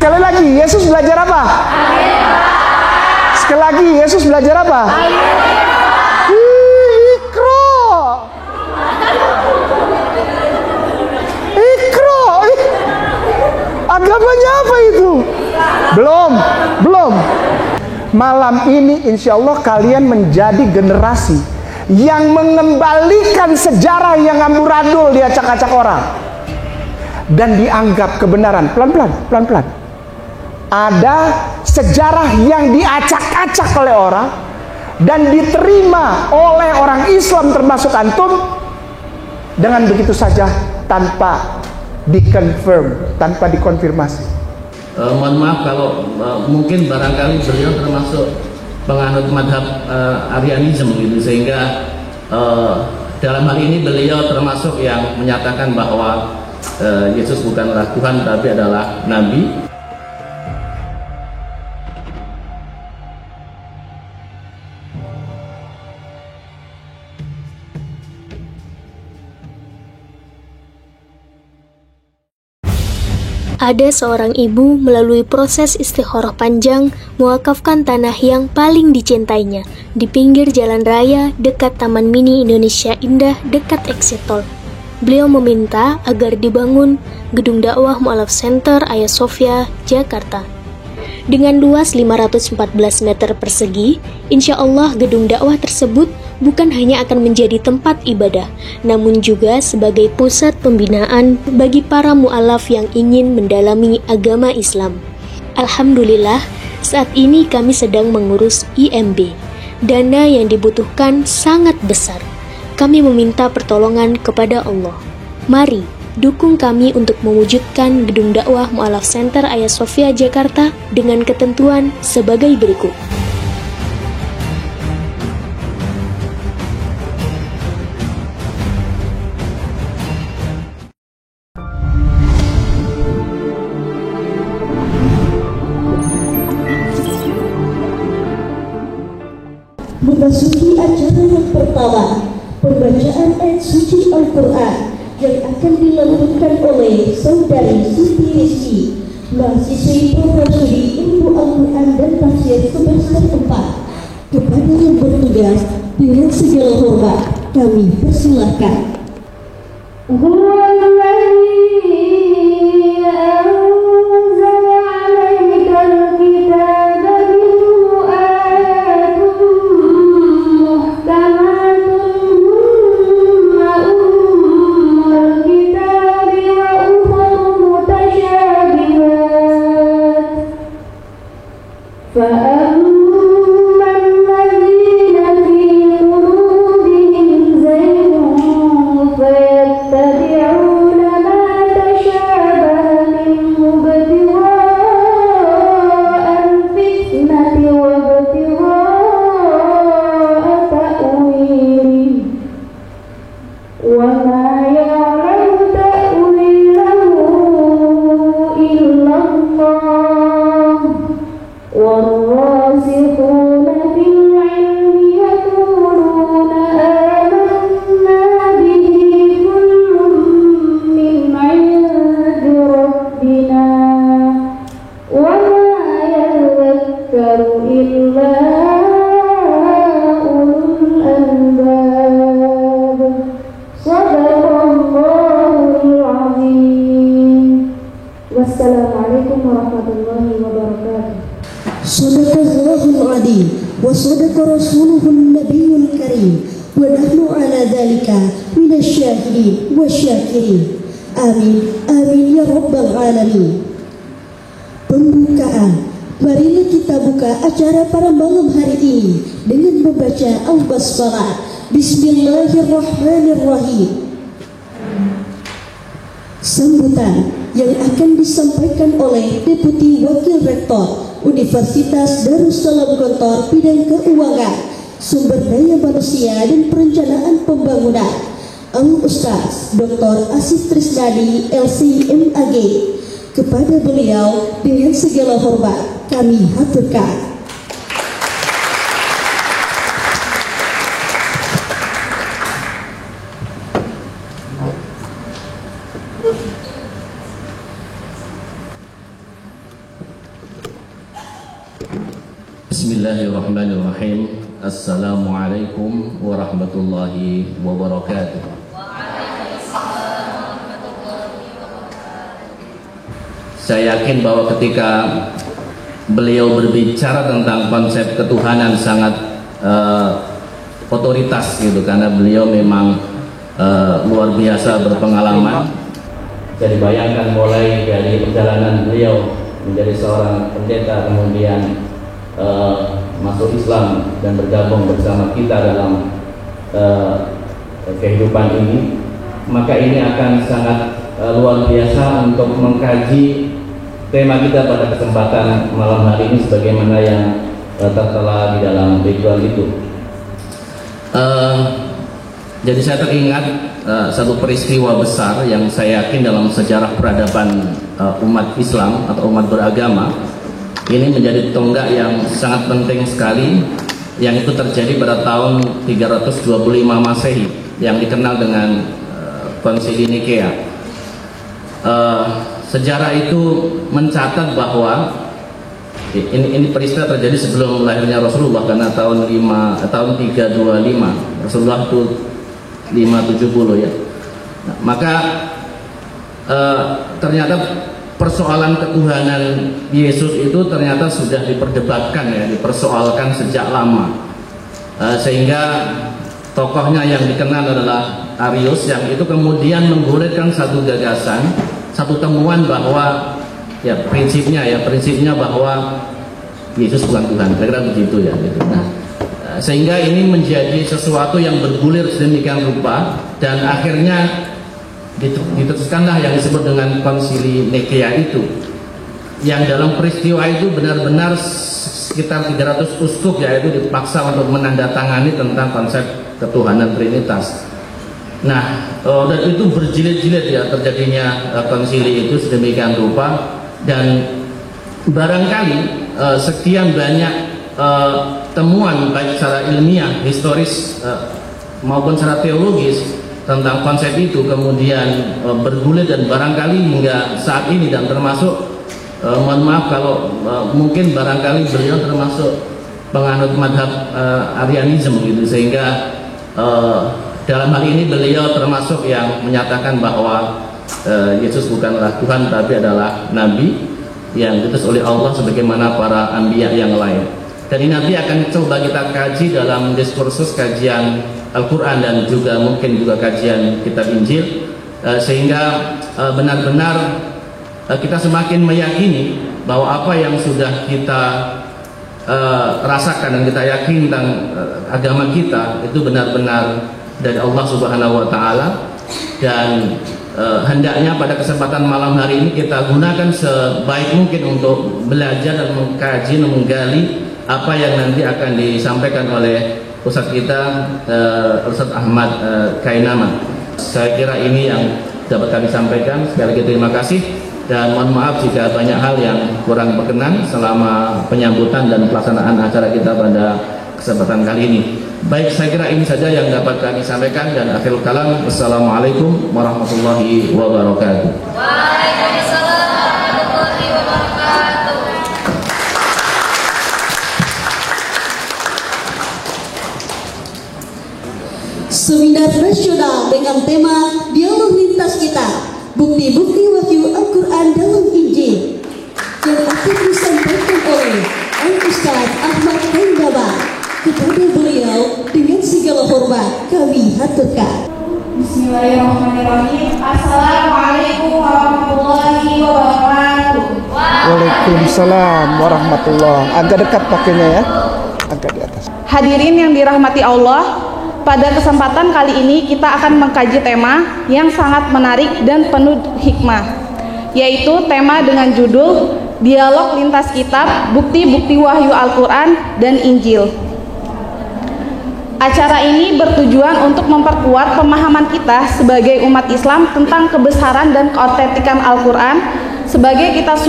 Sekali lagi, Yesus belajar apa? Sekali lagi, Yesus belajar apa? Ikro. Agamanya apa itu? Belum. Malam ini insya Allah kalian menjadi generasi yang mengembalikan sejarah yang amburadul diacak-acak orang dan dianggap kebenaran. Pelan-pelan. Ada sejarah yang diacak-acak oleh orang dan diterima oleh orang Islam termasuk antum dengan begitu saja tanpa dikonfirm, tanpa dikonfirmasi. Mohon maaf kalau mungkin barangkali beliau termasuk penganut madhab Arianisme gitu, sehingga dalam hal ini beliau termasuk yang menyatakan bahwa Yesus bukanlah Tuhan tapi adalah Nabi. Ada seorang ibu melalui proses istikharah panjang mewakafkan tanah yang paling dicintainya di pinggir jalan raya dekat Taman Mini Indonesia Indah dekat exit tol. Beliau meminta agar dibangun gedung dakwah Mu'alaf Center Hagia Sophia, Jakarta. Dengan luas 514 meter persegi, insya Allah gedung dakwah tersebut bukan hanya akan menjadi tempat ibadah, namun juga sebagai pusat pembinaan bagi para mu'alaf yang ingin mendalami agama Islam. Alhamdulillah, saat ini kami sedang mengurus IMB. Dana yang dibutuhkan sangat besar. Kami meminta pertolongan kepada Allah. Mari, dukung kami untuk mewujudkan gedung dakwah Mu'alaf Center Hagia Sophia, Jakarta dengan ketentuan sebagai berikut. Memasuki acara yang pertama, pembacaan ayat suci Al-Quran yang akan dilakukan oleh Saudari Siti Rizki, mahasiswi Prodi Ilmu Al-Quran dan Tafsir semester 4. Kepada yang bertugas, dengan segala hormat, kami persilahkan. Wassalamualaikum warahmatullahi wabarakatuh. Sadaqallahul adzim wa sadaqa rasuluhun nabiyul karim wa nahnu ala dzalika minasyahidin wa syakirin. Amin amin ya rabbal alamin. Pembukaan. Marilah kita buka acara pada malam hari ini dengan membaca Al-Basmalah. Bismillahirrahmanirrahim. Sambutan yang akan disampaikan oleh Deputi Wakil Rektor Universitas Darussalam Gontor Bidang Keuangan, Sumber Daya Manusia dan Perencanaan Pembangunan, Al-Ustaz Dr. Asif Trisnadi LC.MAG. Kepada beliau dengan segala hormat kami haturkan. Bismillahirrahmanirrahim. Assalamualaikum warahmatullahi wabarakatuh. Saya yakin bahwa ketika beliau berbicara tentang konsep ketuhanan sangat otoritas gitu, karena beliau memang luar biasa berpengalaman. Bisa dibayangkan mulai dari perjalanan beliau menjadi seorang pendeta, kemudian masuk Islam dan bergabung bersama kita dalam kehidupan ini, maka ini akan sangat luar biasa untuk mengkaji tema kita pada kesempatan malam hari ini sebagaimana yang tertera di dalam background itu. Jadi saya teringat satu peristiwa besar yang saya yakin dalam sejarah peradaban umat Islam atau umat beragama ini menjadi tonggak yang sangat penting sekali, yang itu terjadi pada tahun 325 Masehi yang dikenal dengan Konsili Nikea. Sejarah itu mencatat bahwa ini peristiwa terjadi sebelum lahirnya Rasulullah, karena tahun 325 Rasulullah itu 570 ya. Nah, maka ternyata persoalan ketuhanan Yesus itu ternyata sudah diperdebatkan ya, dipersoalkan sejak lama, sehingga tokohnya yang dikenal adalah Arius, yang itu kemudian menggulirkan satu gagasan, satu temuan bahwa ya prinsipnya bahwa Yesus bukan Tuhan, kira-kira begitu ya gitu. Nah, sehingga ini menjadi sesuatu yang bergulir sedemikian rupa, dan akhirnya diteruskanlah yang disebut dengan Konsili Nikea itu, yang dalam peristiwa itu benar-benar sekitar 300 uskup yaitu dipaksa untuk menandatangani tentang konsep ketuhanan Trinitas. Nah, dan itu berjilid-jilid ya terjadinya konsili itu sedemikian rupa, dan barangkali sekian banyak temuan baik secara ilmiah, historis maupun secara teologis tentang konsep itu kemudian bergulir, dan barangkali hingga saat ini, dan termasuk mohon maaf kalau mungkin barangkali beliau termasuk penganut madhab Arianisme gitu, sehingga dalam hal ini beliau termasuk yang menyatakan bahwa Yesus bukanlah Tuhan tapi adalah Nabi yang diutus oleh Allah sebagaimana para anbiya yang lain. Dan ini nanti akan coba kita kaji dalam diskursus kajian Al-Quran dan juga mungkin juga kajian kitab Injil, sehingga benar-benar kita semakin meyakini bahwa apa yang sudah kita rasakan dan kita yakin tentang agama kita itu benar-benar dari Allah Subhanahu wa Ta'ala. Dan hendaknya pada kesempatan malam hari ini kita gunakan sebaik mungkin untuk belajar dan mengkaji dan menggali apa yang nanti akan disampaikan oleh Ustadz kita, Ustadz Ahmad Kainama. Saya kira ini yang dapat kami sampaikan. Sekali lagi terima kasih, dan mohon maaf jika banyak hal yang kurang berkenan selama penyambutan dan pelaksanaan acara kita pada kesempatan kali ini. Baik, saya kira ini saja yang dapat kami sampaikan, dan akhirul kalam, wassalamualaikum warahmatullahi wabarakatuh. Waalaikumsalam warahmatullahi wabarakatuh. Seminar nasional dengan tema Dialog Lintas Kita, Bukti-bukti Wahyu Al-Quran dalam Injil, yang akan disampaikan oleh Al-Ustaz Ahmad Kainama. Kepada beliau dengan segala hormat kami haturkan. Bismillahirrahmanirrahim. Assalamualaikum warahmatullahi wabarakatuh. Waalaikumsalam warahmatullahi. Agak dekat pakainya ya, agak di atas. Hadirin yang dirahmati Allah, pada kesempatan kali ini kita akan mengkaji tema yang sangat menarik dan penuh hikmah, yaitu tema dengan judul Dialog Lintas Kitab, Bukti-bukti Wahyu Al-Quran dan Injil. Acara ini bertujuan untuk memperkuat pemahaman kita sebagai umat Islam tentang kebesaran dan keautentikan Al-Quran sebagai kitab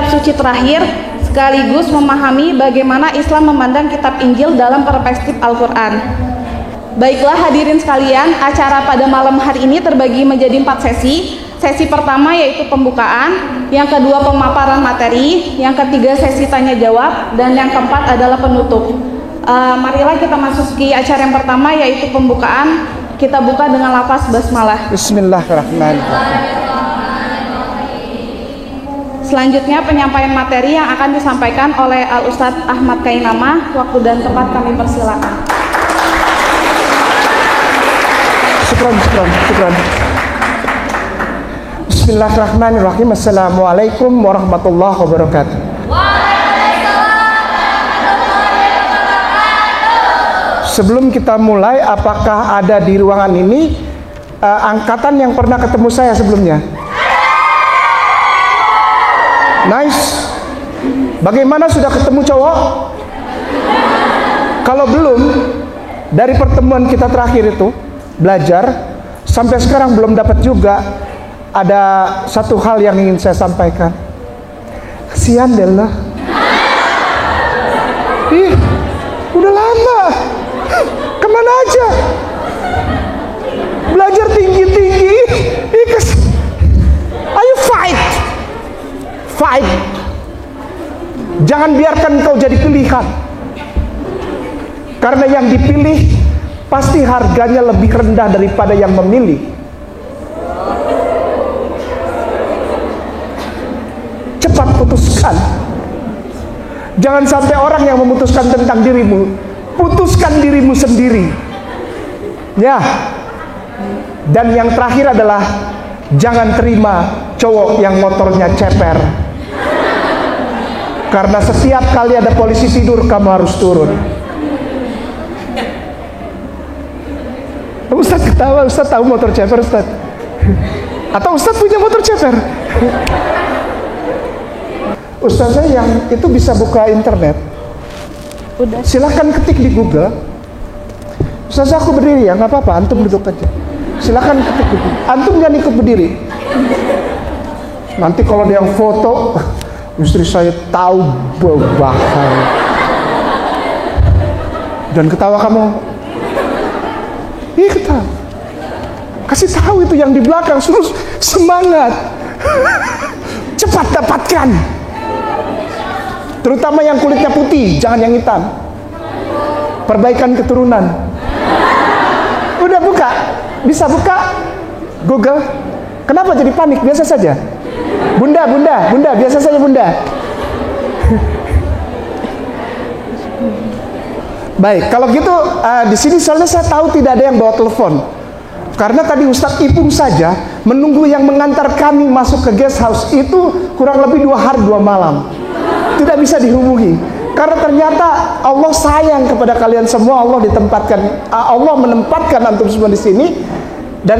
suci terakhir, sekaligus memahami bagaimana Islam memandang kitab Injil dalam perspektif Al-Quran. Baiklah hadirin sekalian, acara pada malam hari ini terbagi menjadi 4 sesi. Sesi pertama yaitu pembukaan, yang kedua pemaparan materi, yang ketiga sesi tanya jawab, dan yang keempat adalah penutup. Marilah kita masuki acara yang pertama yaitu pembukaan. Kita buka dengan lafaz basmalah. Bismillahirrahmanirrahim. Selanjutnya penyampaian materi yang akan disampaikan oleh Al-Ustadz Ahmad Kainama. Waktu dan tempat kami persilakan. Syukran. Bismillahirrahmanirrahim. Assalamualaikum warahmatullahi wabarakatuh. Sebelum kita mulai, apakah ada di ruangan ini angkatan yang pernah ketemu saya sebelumnya? Nice. Bagaimana, sudah ketemu cowok? Kalau belum, dari pertemuan kita terakhir itu belajar sampai sekarang belum dapat juga. Ada satu hal yang ingin saya sampaikan. Kasihan Della. Ih, udah lama. Kemana aja? Belajar tinggi-tinggi. Ayo fight. Jangan biarkan kau jadi pilihan. Karena yang dipilih pasti harganya lebih rendah daripada yang memilih. Cepat putuskan. Jangan sampai orang yang memutuskan tentang dirimu. Putuskan dirimu sendiri. Ya. Dan yang terakhir adalah jangan terima cowok yang motornya ceper. Karena setiap kali ada polisi tidur, kamu harus turun. Ustaz ketawa, Ustaz tahu motor ceper, Ustaz? Atau Ustaz punya motor ceper? Ustazah yang itu bisa buka internet. Udah. Silahkan ketik di Google. Ustazah aku berdiri ya, nggak apa-apa, antum duduk aja. Silahkan ketik di Google. Antum jangan ikut berdiri. Nanti kalau dia yang foto, istri saya tahu bahaya. Dan ketawa kamu. Iya ketawa. Kasih tahu itu yang di belakang, suruh semangat. Cepat dapatkan. Terutama yang kulitnya putih, jangan yang hitam. Perbaikan keturunan. Udah buka? Bisa buka? Google. Kenapa jadi panik? Biasa saja. Bunda, biasa saja Bunda. Baik, kalau gitu di sini soalnya saya tahu tidak ada yang bawa telepon. Karena tadi Ustadz Ipung saja menunggu yang mengantar kami masuk ke guest house itu kurang lebih 2 hari 2 malam. Tidak bisa dihubungi. Karena ternyata Allah sayang kepada kalian semua. Allah menempatkan antum semua di sini, dan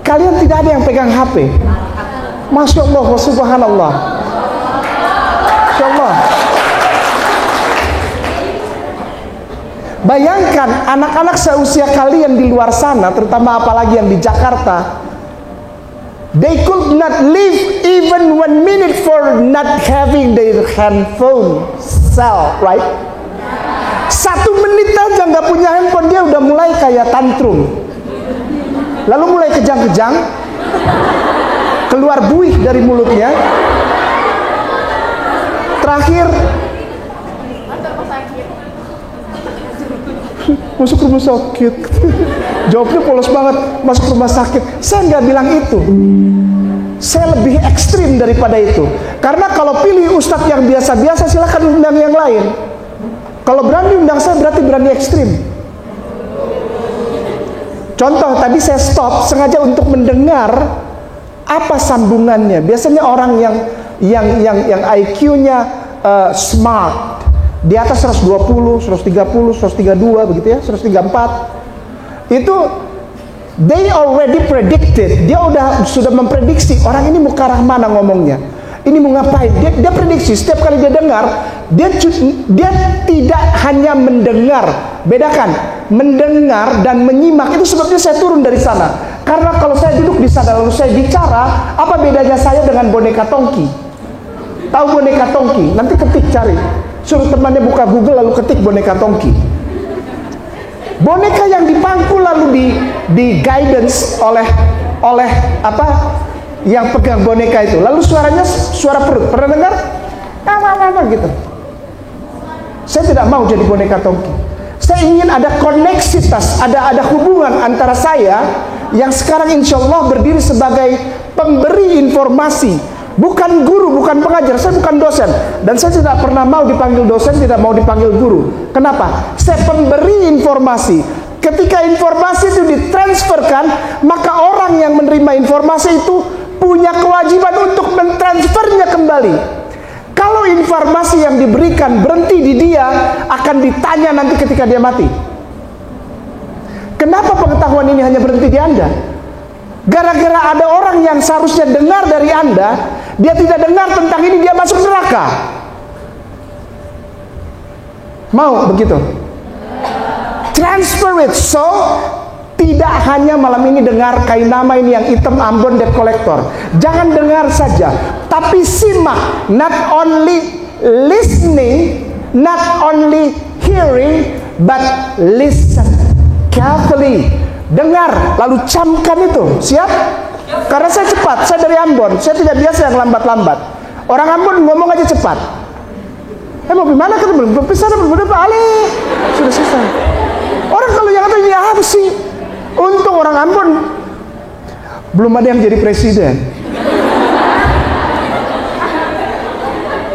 kalian tidak ada yang pegang HP. Masya Allah, subhanallah. Masya Allah. Bayangkan anak-anak seusia kalian di luar sana, terutama apalagi yang di Jakarta, they could not live even 1 minute for not having their handphone cell, right? 1 menit aja nggak punya handphone, dia udah mulai kayak tantrum, lalu mulai kejang-kejang, keluar buih dari mulutnya. Terakhir masuk rumah sakit. Jawabnya polos banget, masuk rumah sakit. Saya nggak bilang itu. Saya lebih ekstrim daripada itu. Karena kalau pilih ustadz yang biasa-biasa, silahkan undang yang lain. Kalau berani undang saya, berarti berani ekstrim. Contoh, tadi saya stop sengaja untuk mendengar apa sambungannya. Biasanya orang yang IQ-nya smart, di atas 120, 130, 132 begitu ya, 134. Itu they already predicted. Dia sudah memprediksi orang ini mau ke arah mana ngomongnya. Ini mau ngapain? Dia prediksi. Setiap kali dia dengar, dia tidak hanya mendengar. Bedakan mendengar dan menyimak. Itu sebabnya saya turun dari sana. Karena kalau saya duduk di sana lalu saya bicara, apa bedanya saya dengan boneka Tongki? Tahu boneka Tongki? Nanti ketik cari. Suruh temannya buka Google lalu ketik boneka Tongki. Boneka yang dipangku lalu di guidance oleh yang pegang boneka itu. Lalu suaranya suara perut. Pernah dengar? Apa gitu. Saya tidak mau jadi boneka tongki. Saya ingin ada koneksitas, ada hubungan antara saya yang sekarang insya Allah berdiri sebagai pemberi informasi, bukan guru, bukan pengajar. Saya bukan dosen, dan saya tidak pernah mau dipanggil dosen, tidak mau dipanggil guru. Kenapa? Saya pemberi informasi. Ketika informasi itu ditransferkan, maka orang yang menerima informasi itu punya kewajiban untuk mentransfernya kembali. Kalau informasi yang diberikan berhenti di dia, akan ditanya nanti ketika dia mati. Kenapa pengetahuan ini hanya berhenti di Anda? Gara-gara ada orang yang seharusnya dengar dari Anda, dia tidak dengar tentang ini, dia masuk neraka. Mau begitu? Transfer it. So, tidak hanya malam ini dengar Kainama ini yang hitam Ambon debt collector. Jangan dengar saja, tapi simak. Not only listening, not only hearing, but listen carefully. Dengar, lalu camkan itu. Siap? Karena saya cepat, saya dari Ambon. Saya tidak biasa yang lambat-lambat. Orang Ambon ngomong aja cepat. Mau gimana kan? Belum pisah, belum Ali. Sudah selesai. Orang kalau yang kata ini apa sih? Untung orang Ambon belum ada yang jadi presiden.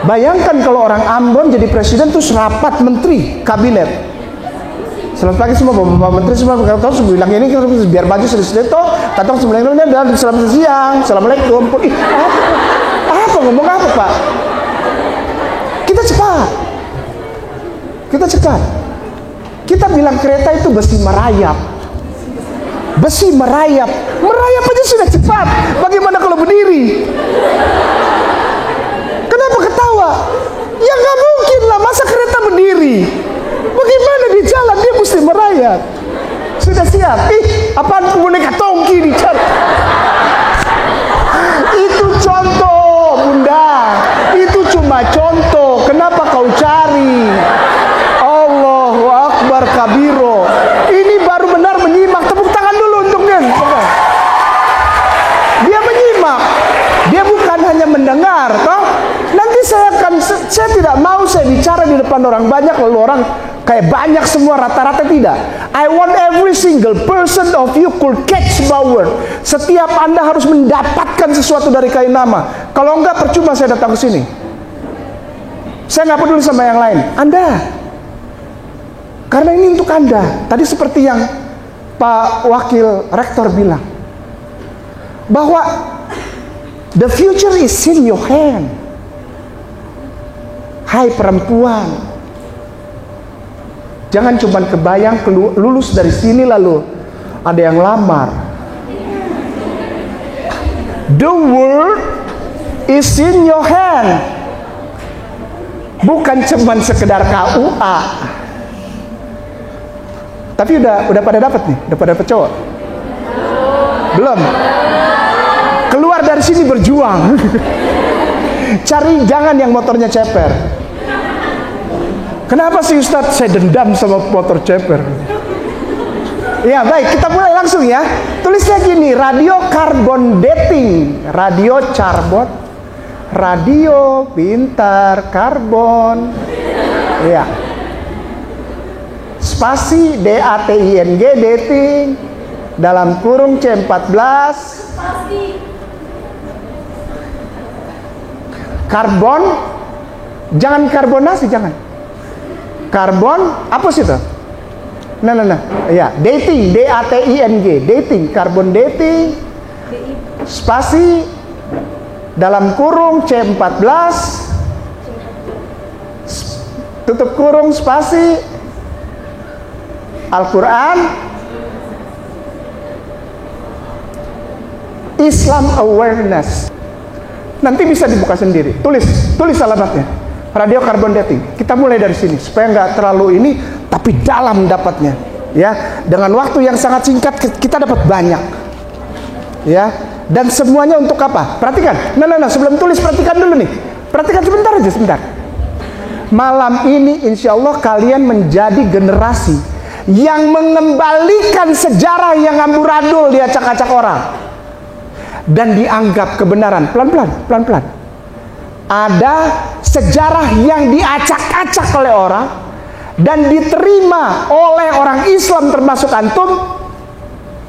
Bayangkan kalau orang Ambon jadi presiden, terus rapat menteri kabinet. Selamat pagi semua bapak menteri semua. Kau bilang ini biar baju sedikit toh. Katong sebelumnya dan selamat siang, assalamualaikum. Apa ngomong apa Pak? Kita cepat. Kita bilang kereta itu besi merayap. Merayap aja sudah cepat. Bagaimana kalau berdiri? Kenapa ketawa? Ya nggak mungkin lah, masa kereta berdiri? Bagaimana di jalan dia mesti merayap? Sudah siap? Apaan boneka tongki dicari? Itu contoh, Bunda. Itu cuma contoh. Kenapa kau cari? Allahu Akbar kabiro. Ini baru benar menyimak. Tepuk tangan dulu untuknya. Dia menyimak. Dia bukan hanya mendengar, toh. Nanti saya tidak mau saya bicara di depan orang banyak, lalu orang kayak banyak semua, rata-rata tidak. I want every single person of you could catch my word. Setiap Anda harus mendapatkan sesuatu dari Kainama. Kalau enggak, percuma saya datang ke sini. Saya nggak peduli sama yang lain. Anda. Karena ini untuk Anda. Tadi seperti yang Pak Wakil Rektor bilang, bahwa the future is in your hand. Hai perempuan, jangan cuma kebayang lulus dari sini lalu ada yang lamar. The world is in your hand. Bukan cuma sekedar KUA. Tapi udah pada dapat nih, udah pada dapat cowok. Belum. Keluar dari sini berjuang. Cari jangan yang motornya ceper. Kenapa sih Ustadz? Saya dendam sama motor ceper. Ya baik, kita mulai langsung ya. Tulisnya gini, radio carbon dating. Radio carbon, radio pintar karbon. Ya. Spasi DATING dating dalam kurung C14. Karbon, jangan karbonasi, jangan. Karbon, apa sih itu? Nah, ya, dating, DATING, dating, karbon dating, spasi, dalam kurung C14, tutup kurung, spasi, Al-Quran, Islam awareness. Nanti bisa dibuka sendiri. Tulis alamatnya. Radio carbon dating. Kita mulai dari sini supaya nggak terlalu ini, tapi dalam dapatnya. Ya, dengan waktu yang sangat singkat kita dapat banyak. Ya, dan semuanya untuk apa? Perhatikan. Nah, sebelum tulis perhatikan dulu nih. Perhatikan sebentar. Malam ini insya Allah kalian menjadi generasi yang mengembalikan sejarah yang amburadul diacak-acak orang. dan dianggap kebenaran. Pelan-pelan. Ada sejarah yang diacak-acak oleh orang dan diterima oleh orang Islam termasuk antum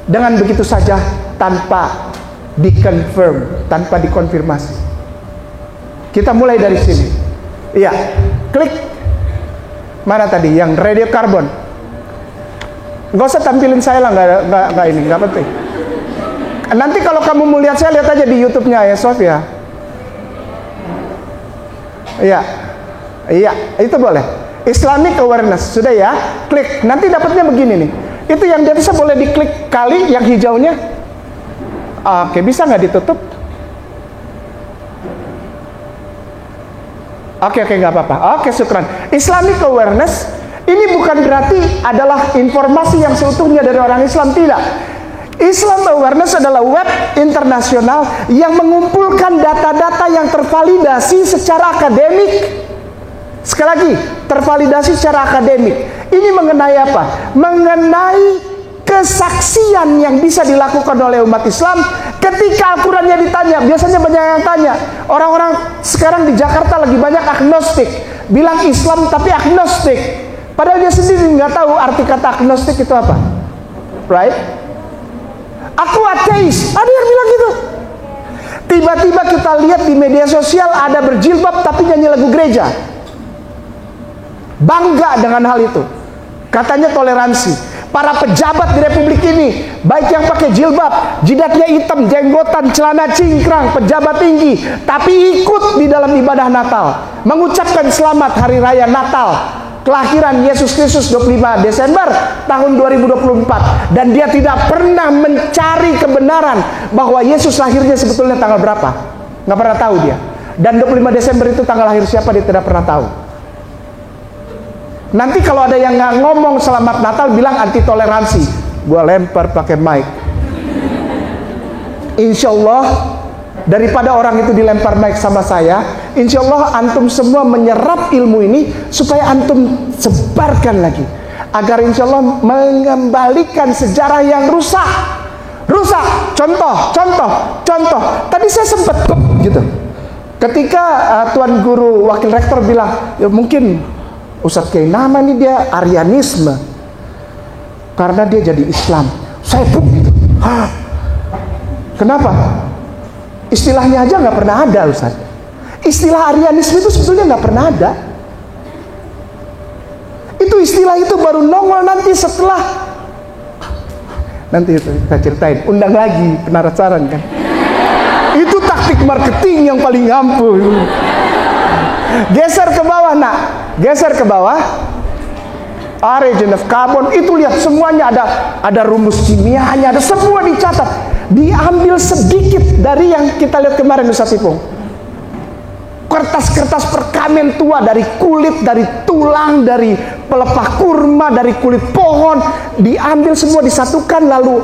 dengan begitu saja tanpa dikonfirm, tanpa dikonfirmasi. Kita mulai dari sini. Iya, klik. Mana tadi yang radio karbon? Nggak usah tampilin saya lah, nggak ini, nggak penting. Nanti kalau kamu mau lihat saya, lihat aja di YouTube-nya ya Sof ya. Iya, itu boleh. Islamic awareness, sudah ya. Klik, nanti dapatnya begini nih. Itu yang di atas boleh diklik kali, yang hijaunya. Oke, bisa nggak ditutup? Oke, nggak apa-apa. Oke, syukran. Islamic awareness ini bukan berarti adalah informasi yang seutuhnya dari orang Islam, tidak. Islam Awareness adalah web internasional yang mengumpulkan data-data yang tervalidasi secara akademik. Sekali lagi, tervalidasi secara akademik. Ini mengenai apa? Mengenai kesaksian yang bisa dilakukan oleh umat Islam ketika Al-Qurannya ditanya. Biasanya banyak yang tanya. Orang-orang sekarang di Jakarta lagi banyak agnostik, bilang Islam tapi agnostik, padahal dia sendiri nggak tahu arti kata agnostik itu apa. Right? Aku ateis, ada yang bilang gitu. Tiba-tiba kita lihat di media sosial ada berjilbab tapi nyanyi lagu gereja. Bangga dengan hal itu. Katanya toleransi. Para pejabat di republik ini, baik yang pakai jilbab, jidatnya hitam, jenggotan, celana cingkrang, pejabat tinggi, tapi ikut di dalam ibadah Natal, mengucapkan selamat hari raya Natal, kelahiran Yesus Kristus 25 Desember tahun 2024, dan dia tidak pernah mencari kebenaran bahwa Yesus lahirnya sebetulnya tanggal berapa. Nggak pernah tahu dia. Dan 25 Desember itu tanggal lahir siapa dia tidak pernah tahu. Nanti kalau ada yang nggak ngomong selamat Natal bilang anti toleransi, gua lempar pakai mic. Insya Allah daripada orang itu dilempar mic sama saya, insya Allah antum semua menyerap ilmu ini supaya antum sebarkan lagi, agar insya Allah mengembalikan sejarah yang rusak. Contoh. Tadi saya sempat gitu. Ketika Tuan Guru Wakil Rektor bilang, ya mungkin Ustadz Kiai nama nih dia Arianisme karena dia jadi Islam. Saya pun gitu. Kenapa? Istilahnya aja nggak pernah ada, Ustaz. Istilah Arianisme itu sebetulnya nggak pernah ada. Itu istilah itu baru nongol nanti setelah, nanti kita ceritain, undang lagi penasaran kan. Itu taktik marketing yang paling ampuh. Geser ke bawah nak, geser ke bawah. Origin of carbon itu lihat semuanya ada rumus kimianya, ada semua dicatat. Diambil sedikit dari yang kita lihat kemarin Ustaz Ipung. Kertas-kertas perkamen tua dari kulit, dari tulang, dari pelepah kurma, dari kulit pohon, diambil semua disatukan, lalu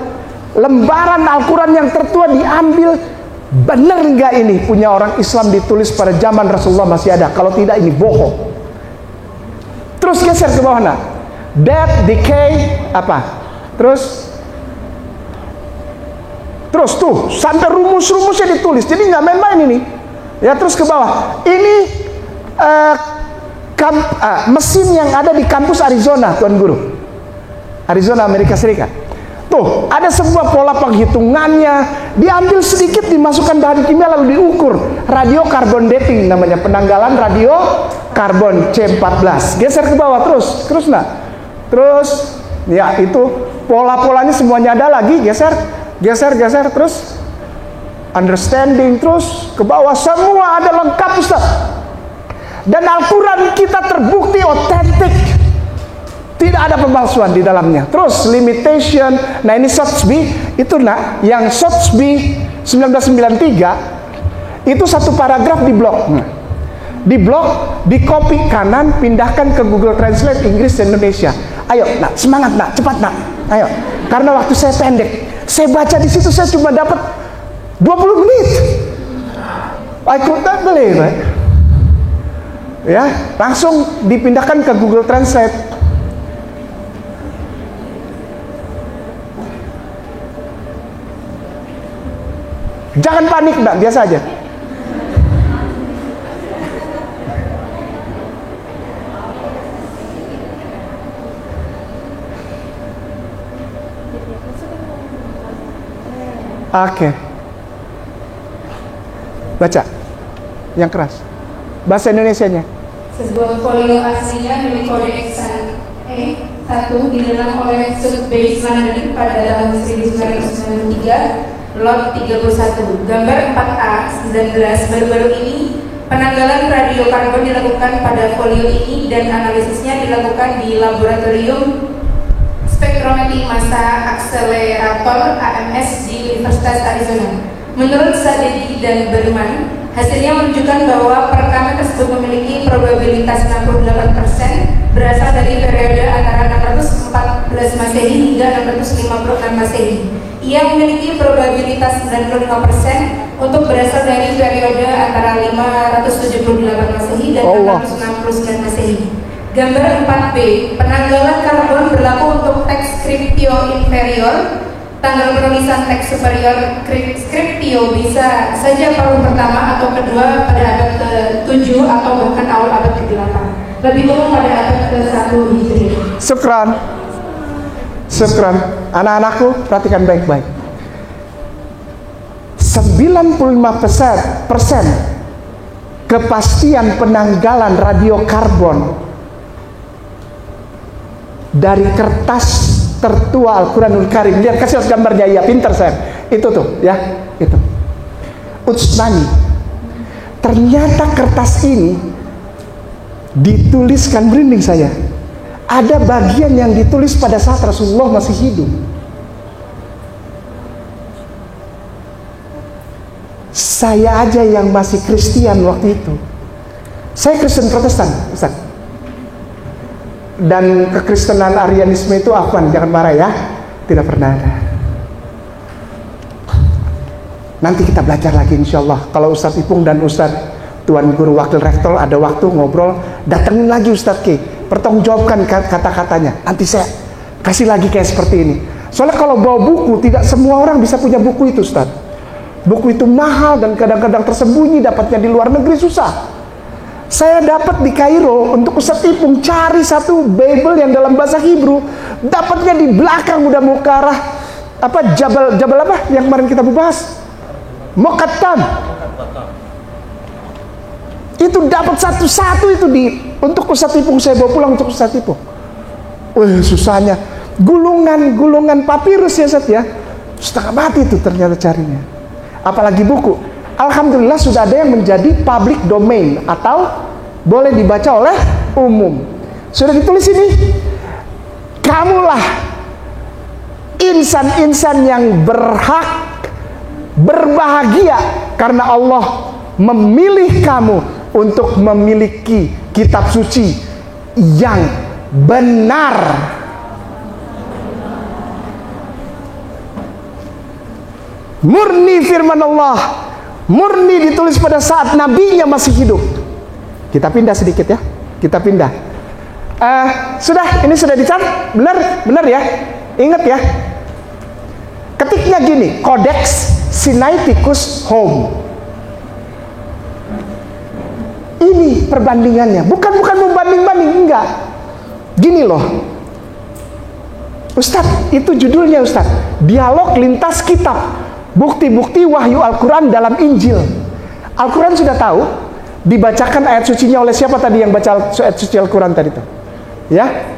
lembaran Al-Quran yang tertua diambil. Benar nggak ini punya orang Islam ditulis pada zaman Rasulullah masih ada? Kalau tidak ini bohong. Terus geser ke bawah nak. Death, decay, apa? Terus tuh sampai rumus-rumusnya ditulis. Jadi nggak main-main ini. Ya terus ke bawah. Ini mesin yang ada di kampus Arizona, Tuan Guru. Arizona, Amerika Serikat. Tuh, ada sebuah pola penghitungannya, diambil sedikit, dimasukkan bahan kimia lalu diukur. Radio carbon dating namanya, penanggalan radio karbon C14. Geser ke bawah terus nak. Terus, ya itu pola-polanya semuanya ada lagi, geser, terus understanding, terus ke bawah semua ada lengkap Ustaz. Dan Al-Quran kita terbukti otentik. Tidak ada pemalsuan di dalamnya. Terus limitation. Nah ini Sotheby itu nak, yang Sotheby 1993 itu satu paragraf di blog. Di blog, di copy kanan, pindahkan ke Google Translate Inggris dan Indonesia. Ayo nak, semangat nak, cepat nak. Ayo. Karena waktu saya pendek. Saya baca di situ saya cuma dapat 20 menit. I could not believe it. Ya, langsung dipindahkan ke Google Translate. Jangan panik Mbak, biasa aja. Oke. Baca yang keras. Bahasa Indonesianya. Sebuah folio aslinya milik Kodeks E1 dilelang oleh Sotheby's London pada tahun 1993, lot 31, gambar 4A 19. Baru-baru ini penanggalan radiokarbon dilakukan pada folio ini dan analisisnya dilakukan di laboratorium spektrometri massa akselerator AMS di Universitas Arizona. Menurut Sadedi dan Berman, hasilnya menunjukkan bahwa perekaman tersebut memiliki probabilitas 68% berasal dari periode antara 614 Masehi hingga 656 Masehi. Ia memiliki probabilitas 95% untuk berasal dari periode antara 578 Masehi dan 669 Masehi. Gambar 4B, penanggalan karbon berlaku untuk teks scriptio inferior. Tanggal penulisan teks superior scriptio bisa saja paruh pertama atau kedua pada abad ke-7 atau bahkan awal abad ke-8. Lebih umum pada abad ke-1 Hijriah. Syukran. Anak-anakku, perhatikan baik-baik. 95% kepastian penanggalan radiokarbon dari kertas tertua Al-Quranul Karim. Lihat, kasih gambarnya, ya pinter saya. Itu tuh, ya, itu. Utsmani. Ternyata kertas ini dituliskan, merinding saya. Ada bagian yang ditulis pada saat Rasulullah masih hidup. Saya aja yang masih Kristen waktu itu. Saya Kristen Protestan, Ustaz. Dan kekristenan Arianisme itu afwan, jangan marah ya, tidak pernah ada. Nanti kita belajar lagi insya Allah. Kalau Ustadz Ipung dan Ustadz Tuan Guru Wakil Rektor ada waktu ngobrol, datengin lagi Ustadz Ki, pertanggungjawabkan kata-katanya. Nanti saya kasih lagi kayak seperti ini. Soalnya kalau bawa buku, tidak semua orang bisa punya buku itu Ustadz. Buku itu mahal dan kadang-kadang tersembunyi, dapatnya di luar negeri susah. Saya dapat di Kairo untuk Ustadz Ipung cari satu Bible yang dalam bahasa Hebrew, dapatnya di belakang, udah mau ke arah apa Jabal apa yang kemarin kita bahas, Mokattam. Itu dapat satu-satu itu untuk Ustadz Ipung, saya bawa pulang untuk Ustadz Ipung. Susahnya gulungan papirus ya Ustadz ya, setengah mati itu ternyata carinya. Apalagi buku. Alhamdulillah sudah ada yang menjadi public domain atau boleh dibaca oleh umum. Sudah ditulis ini, kamulah insan-insan yang berhak berbahagia karena Allah memilih kamu untuk memiliki kitab suci yang benar. Murni firman Allah, murni ditulis pada saat nabinya masih hidup. Kita pindah sedikit ya, kita pindah. Ini sudah dicatat, benar ya. Ingat ya. Ketiknya gini, Codex Sinaiticus Home. Ini perbandingannya, bukan membanding-banding, enggak. Gini loh, Ustadz, itu judulnya Ustadz, dialog lintas kitab. Bukti-bukti wahyu Al-Quran dalam Injil. Al-Quran sudah tahu, dibacakan ayat sucinya oleh siapa tadi yang baca ayat suci Al-Quran tadi tuh? Ya,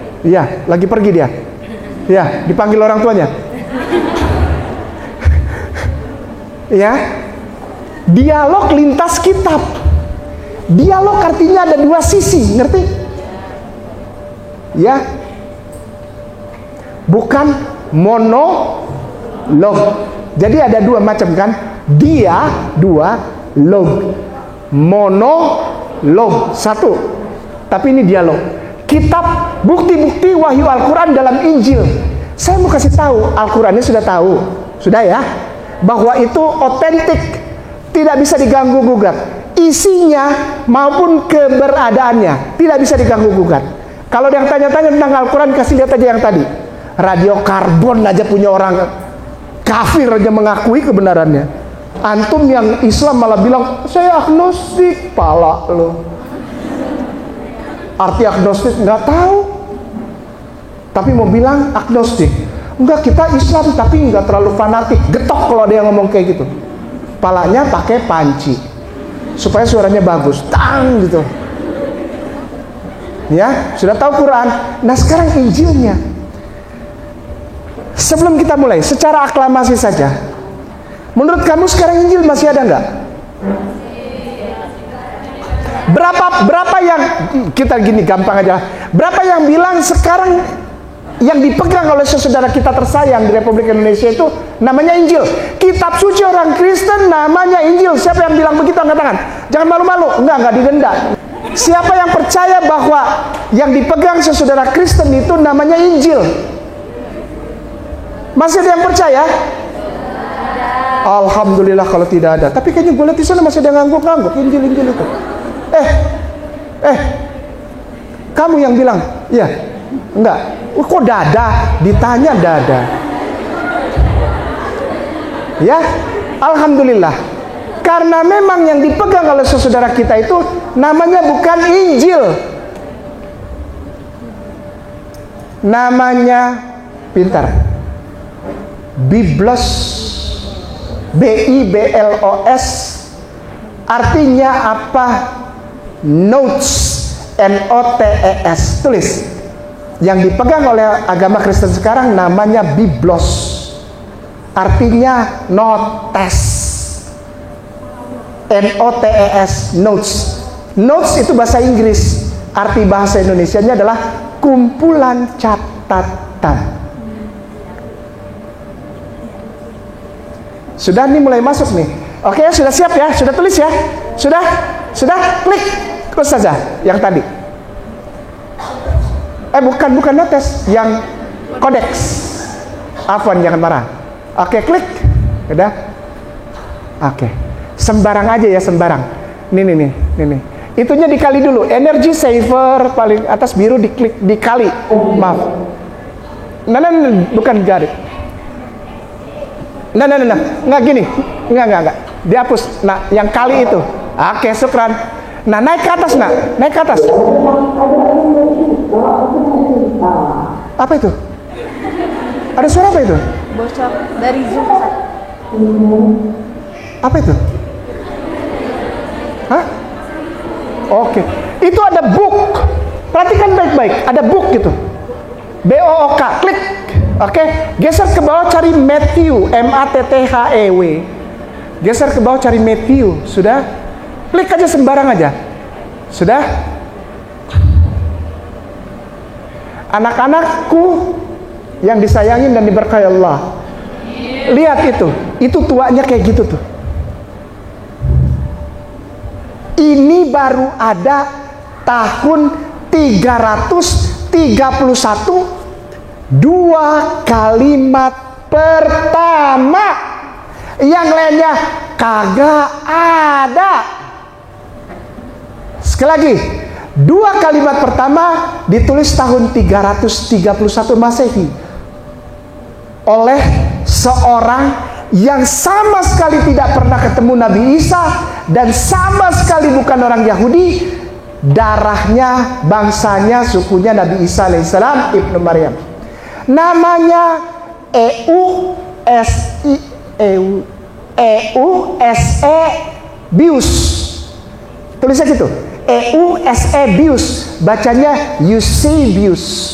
lagi pergi dia. Ya, dipanggil orang tuanya. Ya, dialog lintas kitab. Dialog artinya ada dua sisi, ngerti? Ya, bukan monolog. Jadi ada dua macam kan? Dia dua, log. Monolog satu. Tapi ini dialog. Kitab bukti-bukti wahyu Al-Quran dalam Injil. Saya mau kasih tahu, Al-Qurannya sudah tahu. Sudah ya? Bahwa itu otentik, tidak bisa diganggu-gugat. Isinya maupun keberadaannya tidak bisa diganggu-gugat. Kalau ada yang tanya-tanya tentang Al-Quran, kasih lihat aja yang tadi. Radiokarbon aja punya orang kafir aja mengakui kebenarannya. Antum yang Islam malah bilang saya agnostik, pala lo. Arti agnostik nggak tahu, tapi mau bilang agnostik. Enggak, kita Islam tapi nggak terlalu fanatik. Getok kalau ada yang ngomong kayak gitu. Palanya pakai panci supaya suaranya bagus, tang gitu. Ya, sudah tahu Quran. Nah sekarang Injilnya. Sebelum kita mulai, secara aklamasi saja, menurut kamu sekarang Injil masih ada nggak? Berapa yang, kita gini gampang aja, berapa yang bilang sekarang yang dipegang oleh saudara kita tersayang di Republik Indonesia itu namanya Injil? Kitab suci orang Kristen namanya Injil. Siapa yang bilang begitu? Angkat tangan. Jangan malu-malu. Enggak didenda. Siapa yang percaya bahwa yang dipegang saudara Kristen itu namanya Injil? Masih ada yang percaya? Alhamdulillah kalau tidak ada. Tapi kayaknya gue lihat di sana masih ada yang ngangguk-ngangguk Injil itu. Kamu yang bilang, ya, enggak. Kok dada? Ditanya dada. Ya, alhamdulillah. Karena memang yang dipegang oleh saudara kita itu namanya bukan Injil. Namanya, pintar, Biblos, B-I-B-L-O-S, artinya apa? Notes, N-O-T-E-S. Tulis. Yang dipegang oleh agama Kristen sekarang namanya Biblos, artinya notes, N-O-T-E-S, notes. Notes itu bahasa Inggris, arti bahasa Indonesianya adalah kumpulan catatan. Sudah nih mulai masuk nih. Oke, sudah siap ya? Sudah tulis ya? Sudah? Klik saja yang tadi. Bukan notes, yang kodeks. Afwan, jangan marah. Oke, klik. Udah? Oke. Sembarang aja ya, sembarang. Nih. Itunya dikali dulu. Energy saver paling atas biru diklik, dikali. Maaf. Nah, bukan garis. Nah, nggak gini, nggak, dihapus. Nah, yang kali itu. Oke, syukran. Nah, naik ke atas, naik ke atas. Apa itu? Ada suara apa itu? Bocor dari Zoom. Apa itu? Hah? Oke, itu ada book. Perhatikan baik-baik, ada book gitu. B-O-O-K, klik. Oke, geser ke bawah cari Matthew, M-A-T-T-H-E-W. Geser ke bawah cari Matthew, sudah? Klik aja sembarang aja. Sudah? Anak-anakku yang disayangin dan diberkahi Allah. Lihat itu tuanya kayak gitu tuh. Ini baru ada tahun 331. 2 kalimat pertama, yang lainnya kagak ada. Sekali lagi, 2 kalimat pertama ditulis tahun 331 Masehi oleh seorang yang sama sekali tidak pernah ketemu Nabi Isa dan sama sekali bukan orang Yahudi, darahnya, bangsanya, sukunya Nabi Isa alaihissalam, Ibnu Maryam. Namanya E-U-S-E Bius. Tulisnya gitu, E-U-S-E Bius. Bacanya Eusebius.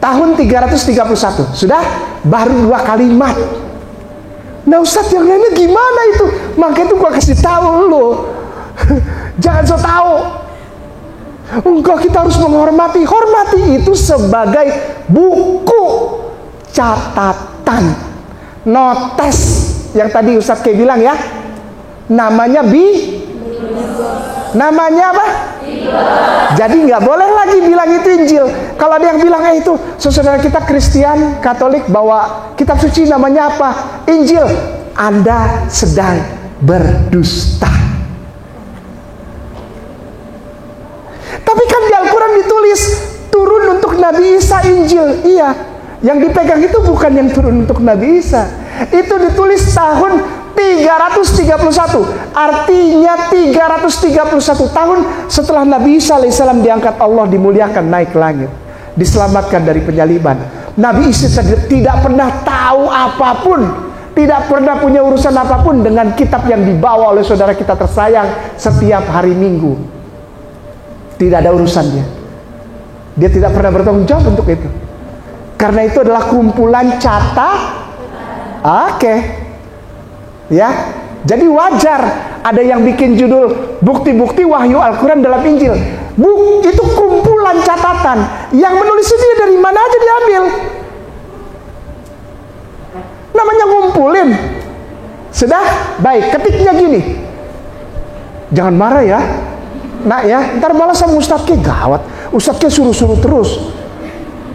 Tahun 331. Sudah? Baru 2 kalimat. Nah Ustadz, yang lainnya gimana itu? Makanya itu gua kasih tahu lo. Jangan so tahu. Enggak, kita harus menghormati. Hormati itu sebagai buku catatan, notes yang tadi Ustadz kayak bilang ya. Namanya namanya apa? Jadi nggak boleh lagi bilang itu Injil. Kalau ada yang bilang itu saudara kita Kristen Katolik bawa kitab suci namanya apa? Injil. Anda sedang berdusta. Tapi kan di Al-Quran ditulis turun untuk Nabi Isa Injil. Iya. Yang dipegang itu bukan yang turun untuk Nabi Isa. Itu ditulis tahun 331. Artinya 331 tahun setelah Nabi Isa alaihissalam diangkat Allah, dimuliakan, naik ke langit, diselamatkan dari penyaliban. Nabi Isa tidak pernah tahu apapun, tidak pernah punya urusan apapun dengan kitab yang dibawa oleh saudara kita tersayang setiap hari Minggu. Tidak ada urusannya. Dia tidak pernah bertanggung jawab untuk itu. Karena itu adalah kumpulan Oke. Ya. Jadi wajar ada yang bikin judul bukti-bukti wahyu Al-Quran dalam Injil. Itu kumpulan catatan. Yang menulis ini dari mana aja diambil. Namanya ngumpulin. Sudah? Baik, ketiknya gini. Jangan marah ya. Nak ya, ntar malah sama Ustadznya gawat. Ustadznya suruh-suruh terus.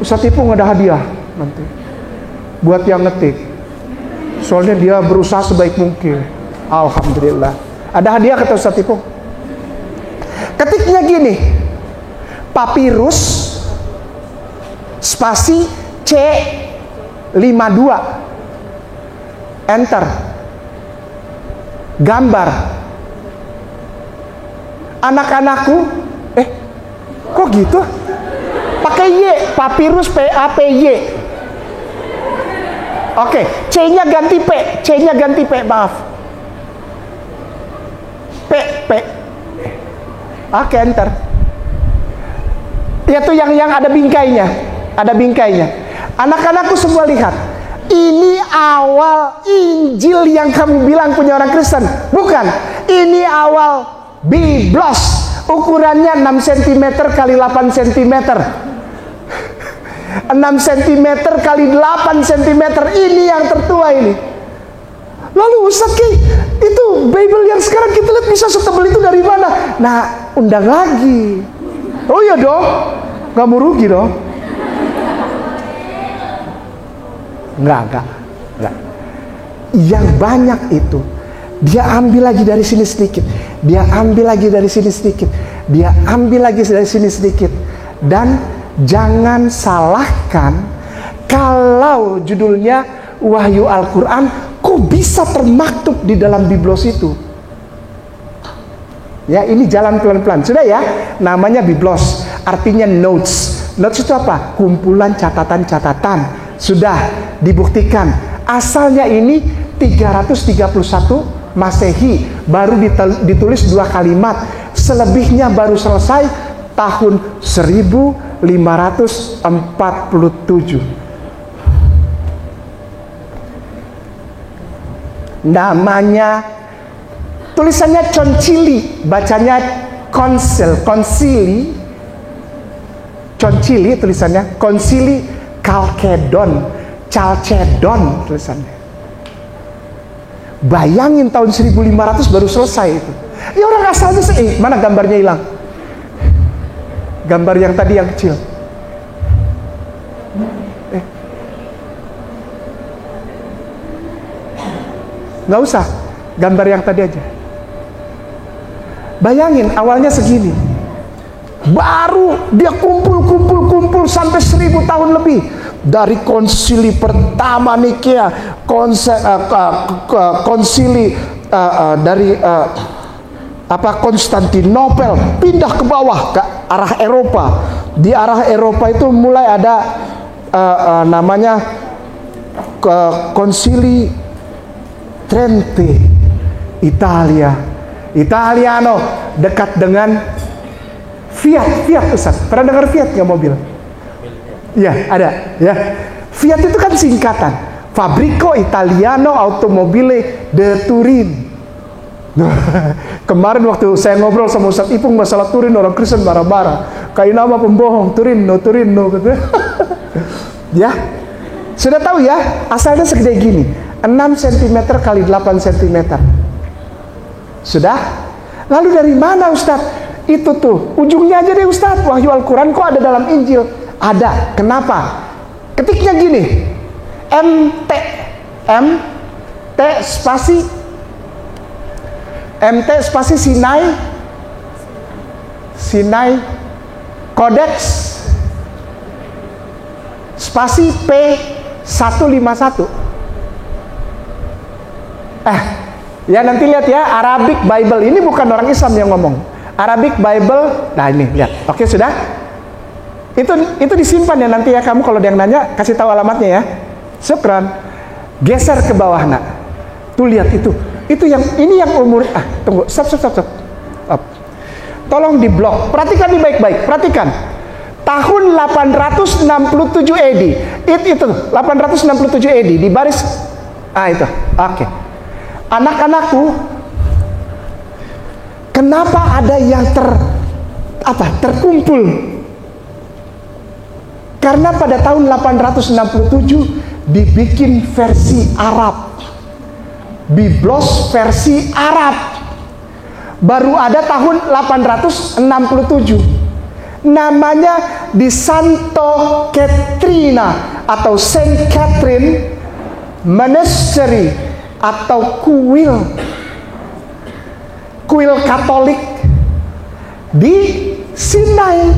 Ustadz Ipung ada hadiah nanti buat yang ngetik. Soalnya dia berusaha sebaik mungkin. Alhamdulillah. Ada hadiah kata Ustadz Ipung. Ketiknya gini. Papirus spasi C52. Enter. Gambar. Anak-anakku, kok gitu? Pakai Y, papirus PAPY. Oke, C-nya ganti P, C-nya ganti P, maaf. P. Oke, enter. Itu yang ada bingkainya, Anak-anakku semua lihat. Ini awal Injil yang kamu bilang punya orang Kristen. Bukan, ini awal Biblos. Ukurannya 6 cm kali 8 cm. 6 cm kali 8 cm. Ini yang tertua ini. Lalu Ustaz Ki, itu Bible yang sekarang kita lihat bisa setebal itu dari mana? Nah, undang lagi. Oh iya dong, gak mau rugi dong. Enggak. Yang banyak itu dia ambil lagi dari sini sedikit, dia ambil lagi dari sini sedikit, dia ambil lagi dari sini sedikit. Dan jangan salahkan kalau judulnya Wahyu Al-Quran, kok bisa termaktub di dalam Biblos itu? Ya, ini jalan pelan-pelan. Sudah ya, namanya Biblos, artinya notes. Notes itu apa? Kumpulan catatan-catatan. Sudah dibuktikan. Asalnya ini 331 Masehi baru ditulis 2 kalimat. Selebihnya baru selesai tahun 1547. Namanya, tulisannya concili, bacanya konsili, concili tulisannya, konsili Chalcedon tulisannya. Bayangin tahun 1500 baru selesai itu. Ya orang asalnya mana gambarnya hilang? Gambar yang tadi yang kecil. Nggak usah, gambar yang tadi aja. Bayangin awalnya segini, baru dia kumpul sampai 1000 tahun lebih. Dari konsili pertama Nikea, konsili dari Konstantinopel, pindah ke bawah ke arah Eropa. Di arah Eropa itu mulai ada namanya konsili Trente, Italiano, dekat dengan Fiat Ustaz. Pernah dengar Fiat nggak mobil? Ya, ada ya. Fiat itu kan singkatan Fabbrico Italiano Automobile de Turin. Kemarin waktu saya ngobrol sama Ustaz Ipung masalah Turin, orang Kristen marah-marah. Kayak nama pembohong, Turino gitu. Ya, sudah tahu ya, asalnya segede gini, 6 cm kali 8 cm. Sudah? Lalu dari mana Ustaz? Itu tuh, ujungnya aja deh Ustaz, Wahyu Al-Quran kok ada dalam Injil? Ada. Kenapa? Ketiknya gini, MT spasi Sinai Codex spasi P151. Ya nanti lihat ya, Arabic Bible. Ini bukan orang Islam yang ngomong. Arabic Bible. Nah ini lihat. Oke, sudah. Itu disimpan ya nanti ya, kamu kalau ada yang nanya kasih tahu alamatnya ya. Syukran. Geser ke bawah nak. Tuh lihat itu. Itu yang ini yang umur. Tunggu. Stop. Tolong di blok. Perhatikan ini baik-baik. Perhatikan. Tahun 867 AD. Itu 867 AD di baris. Itu. Oke. Anak-anakku, kenapa ada yang terkumpul? Karena pada tahun 867 dibikin versi Arab. Biblos versi Arab. Baru ada tahun 867. Namanya di Santo Catrina atau Saint Catherine Monastery atau kuil Katolik di Sinai.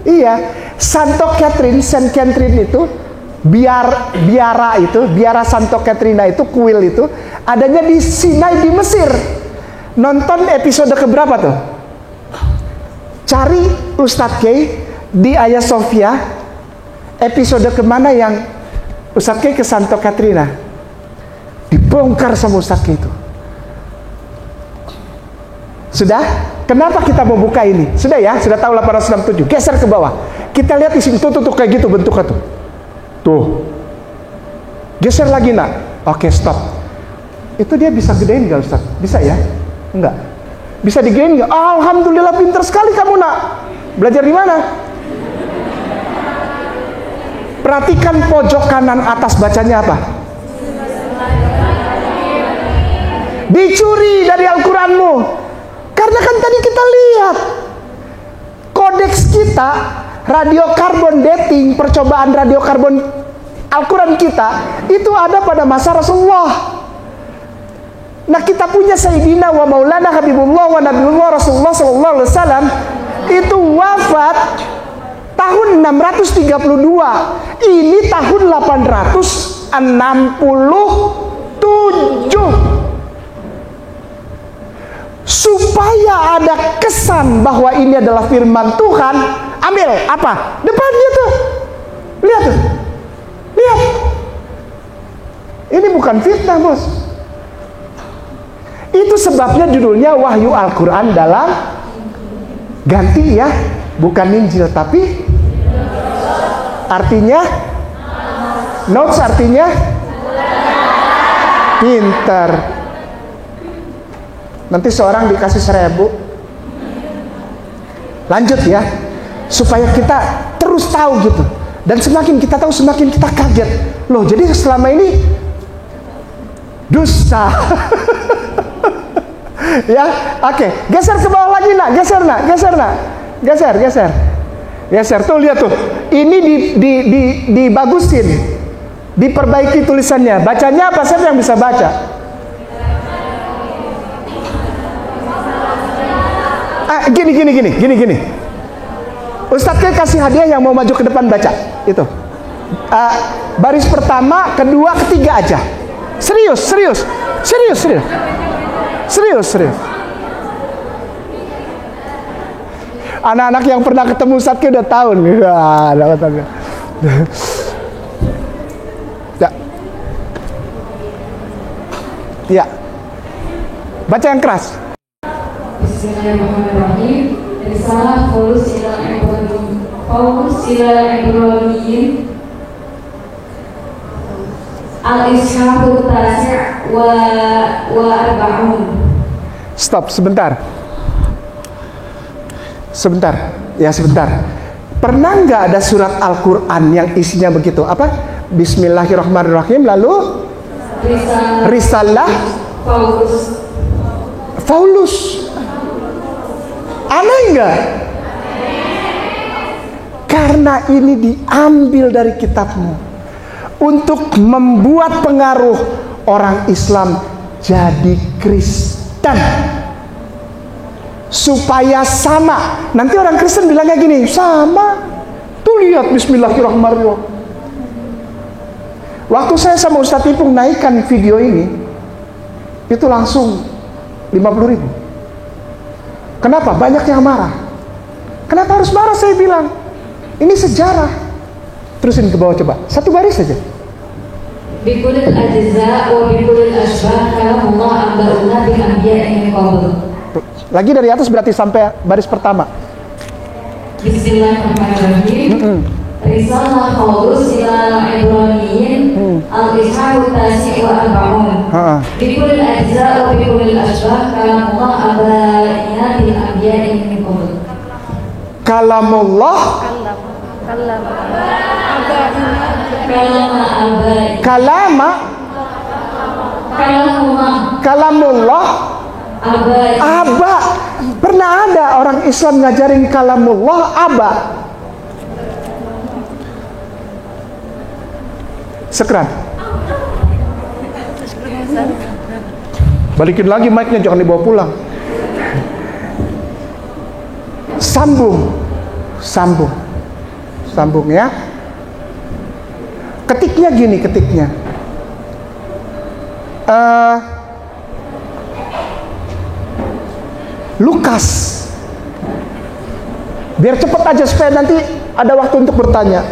Iya, Santo Catherine, Saint Catherine itu biara Santo Catrina itu, kuil itu adanya di Sinai di Mesir. Nonton episode keberapa tuh? Cari Ustadz Kay di Hagia Sophia, episode kemana yang Ustadz Kay ke Santo Catrina, dibongkar sama Ustadz Kay itu. Sudah? Kenapa kita mau buka ini? Sudah ya? Sudah tahu 867. Geser ke bawah. Kita lihat di sini tuh kayak gitu bentuknya tuh. Tuh. Geser lagi nak. Oke, stop. Itu dia bisa gedein nggak Ustadz? Bisa ya? Enggak. Bisa digedein nggak? Alhamdulillah pinter sekali kamu nak. Belajar di mana? Perhatikan pojok kanan atas, bacanya apa? Dicuri dari Al-Quranmu. Karena kan tadi kita lihat kodeks kita, radiokarbon dating, percobaan radiokarbon Al-Quran kita itu ada pada masa Rasulullah. Nah, kita punya Sayyidina wa Maulana Habibullah wa Nabiullah Rasulullah sallallahu alaihi wasallam itu wafat tahun 632. Ini tahun 867. Supaya ada kesan bahwa ini adalah firman Tuhan, ambil apa? Depannya tuh. Lihat tuh. Lihat. Ini bukan fitnah, Bos. Itu sebabnya judulnya Wahyu Al-Quran dalam ganti ya, bukan Injil tapi artinya notes, artinya pinter. Nanti seorang dikasih 1000. Lanjut ya, supaya kita terus tahu gitu. Dan semakin kita tahu semakin kita kaget. Loh, jadi selama ini dusta. Ya, oke. Geser ke bawah lagi nak, geser nak, geser nak. Geser tuh, lihat tuh. Ini dibagusin. Diperbaiki tulisannya. Bacanya apa? Siapa yang bisa baca? Gini. Ustadz Kay kasih hadiah yang mau maju ke depan baca. Itu. Baris pertama, kedua, ketiga aja. Serius. Anak-anak yang pernah ketemu Ustadz Kay udah tahu nih. Ya. Baca yang keras. Bismillahirrahmanirrahim. Risalah Paulus ila Ibraniyin al-Ishaqul Tasi' wa arba'un. Stop sebentar. Pernah nggak ada surat Al-Quran yang isinya begitu? Apa? Bismillahirrahmanirrahim lalu Risalah Paulus. Aneh enggak? Karena ini diambil dari kitabmu untuk membuat pengaruh orang Islam jadi Kristen supaya sama. Nanti orang Kristen bilangnya gini, sama. Tuh lihat Bismillahirrahmanirrahim. Waktu saya sama Ustadz Ipung naikkan video ini, itu langsung 50.000. Kenapa? Banyak yang marah. Kenapa harus marah? Saya bilang, ini sejarah. Terusin ke bawah coba, satu baris saja. Bikulil ajza wa bikulil asbah kalamullah amba'una bil anbiya'i min qabl. Lagi dari atas berarti sampai baris pertama. Bismillahirrahmanirrahim. Risalah Paulus ila Ibraniyin al-Isharu tasi' wa arba'un. Bikulil ajza wa bikulil asbah kalamullah amba'una bil anbiya'i min qabl. Kalamullah Kalamullah Aba. Pernah ada orang Islam ngajarin kalamullah Aba. Sekran. Balikin lagi mic-nya, jangan dibawa pulang. Sambung ya. Ketiknya gini, Lukas. Biar cepet aja supaya nanti ada waktu untuk bertanya.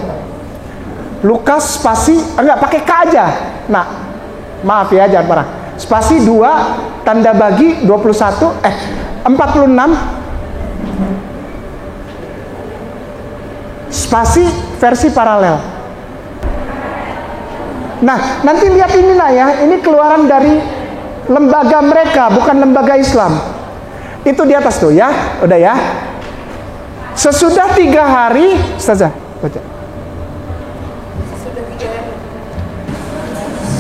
Lukas spasi, enggak pakai K aja. Nah, maaf ya, jangan marah. Spasi 2 tanda bagi 46 spasi versi paralel. Nah, nanti lihat ini lah ya. Ini keluaran dari lembaga mereka, bukan lembaga Islam. Itu di atas tuh ya, udah ya. Sesudah 3 hari, Ustazah, baca.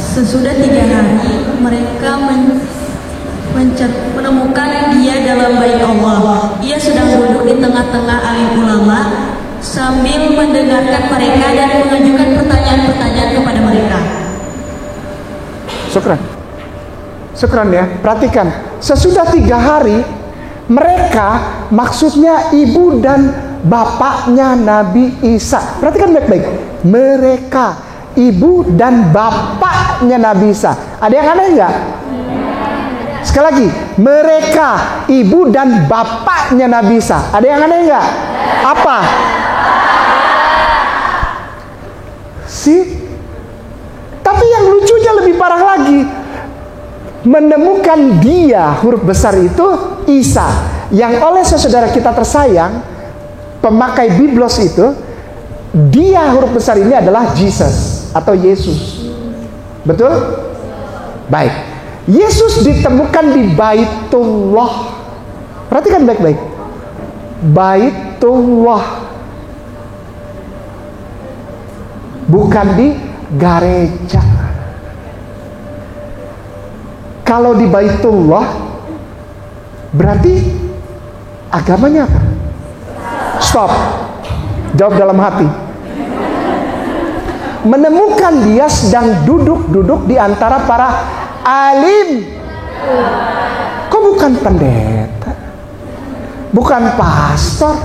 Sesudah 3 hari, mereka menemukan dia dalam bait Allah. Ia sedang duduk di tengah-tengah alim ulama sambil mendengarkan mereka dan mengajukan pertanyaan-pertanyaan kepada mereka. Syukran ya. Perhatikan, sesudah 3 hari mereka, maksudnya ibu dan bapaknya Nabi Isa. Perhatikan baik-baik. Mereka, ibu dan bapaknya Nabi Isa. Ada yang aneh nggak? Sekali lagi, mereka, ibu dan bapaknya Nabi Isa. Ada yang aneh nggak? Apa? Tapi yang lucunya lebih parah lagi. Menemukan dia, huruf besar itu Isa, yang oleh saudara kita tersayang pemakai biblos itu, dia huruf besar ini adalah Jesus atau Yesus. Betul? Baik. Yesus ditemukan di Baitullah. Perhatikan baik-baik. Baitullah, bukan di gereja. Kalau di Baitullah berarti agamanya apa? Stop. Jawab dalam hati. Menemukan dia sedang duduk-duduk di antara para alim. Kok bukan pendeta? Bukan pastor?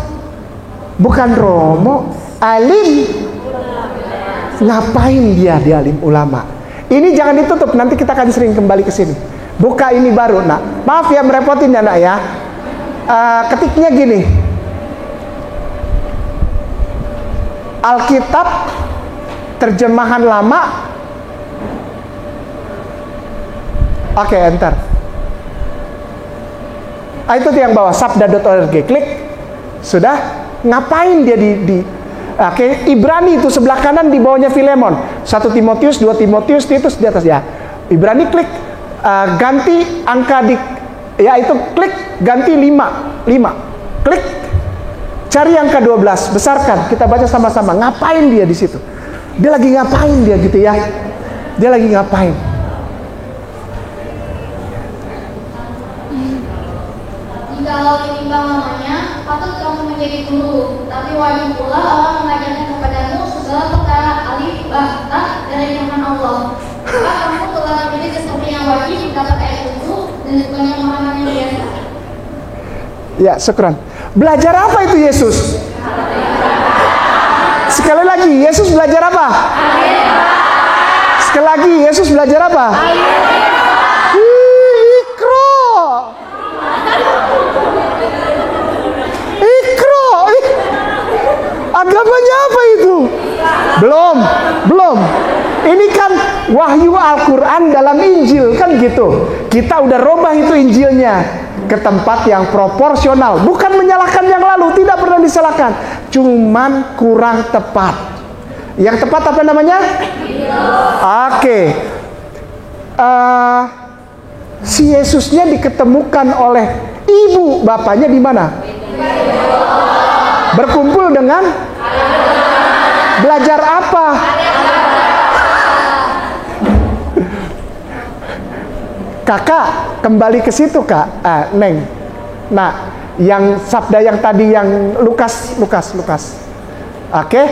Bukan romo? Alim. Ngapain dia di alim ulama? Ini jangan ditutup, nanti kita akan sering kembali ke sini. Buka ini baru, nak. Maaf ya merepotin ya, nak ya. Ketiknya gini. Alkitab terjemahan lama. Oke, enter. Itu yang bawah, sabda.org. Klik. Sudah. Ngapain dia di Oke, Ibrani itu sebelah kanan, di bawahnya Filemon. 1 Timotius, 2 Timotius, Titus di atas ya. Ibrani klik, ganti angka di, ya itu klik, ganti 5. Klik, cari angka 12, besarkan, kita baca sama-sama. Ngapain dia di situ? Dia lagi ngapain dia gitu ya? Dia lagi ngapain? Jikalau ditimbang namanya, patut kamu menjadi guru, tapi wajib pula Allah mengajarkan kepadamu segala perkara alif, ba, ta dari firman Allah. Maka kamu telah menjadi seperti yang wajib dapat ayat itu dan bukan yang pemahaman yang biasa. Ya, syukran. Belajar apa itu Yesus? Sekali lagi, Yesus belajar apa? Sekali lagi, Yesus belajar apa? Ikro. Ikro. Agamanya apa itu? Belum. Ini kan wahyu Al-Quran dalam Injil, kan gitu. Kita udah robah itu Injilnya ke tempat yang proporsional. Bukan menyalahkan yang lalu, tidak pernah disalahkan. Cuman kurang tepat. Yang tepat apa namanya? Oke. Si Yesusnya diketemukan oleh ibu bapaknya di mana? Berkumpul dengan? Belajar apa? Kakak kembali ke situ, Kak. Neng. Nah, yang sabda yang tadi yang Lukas. Oke.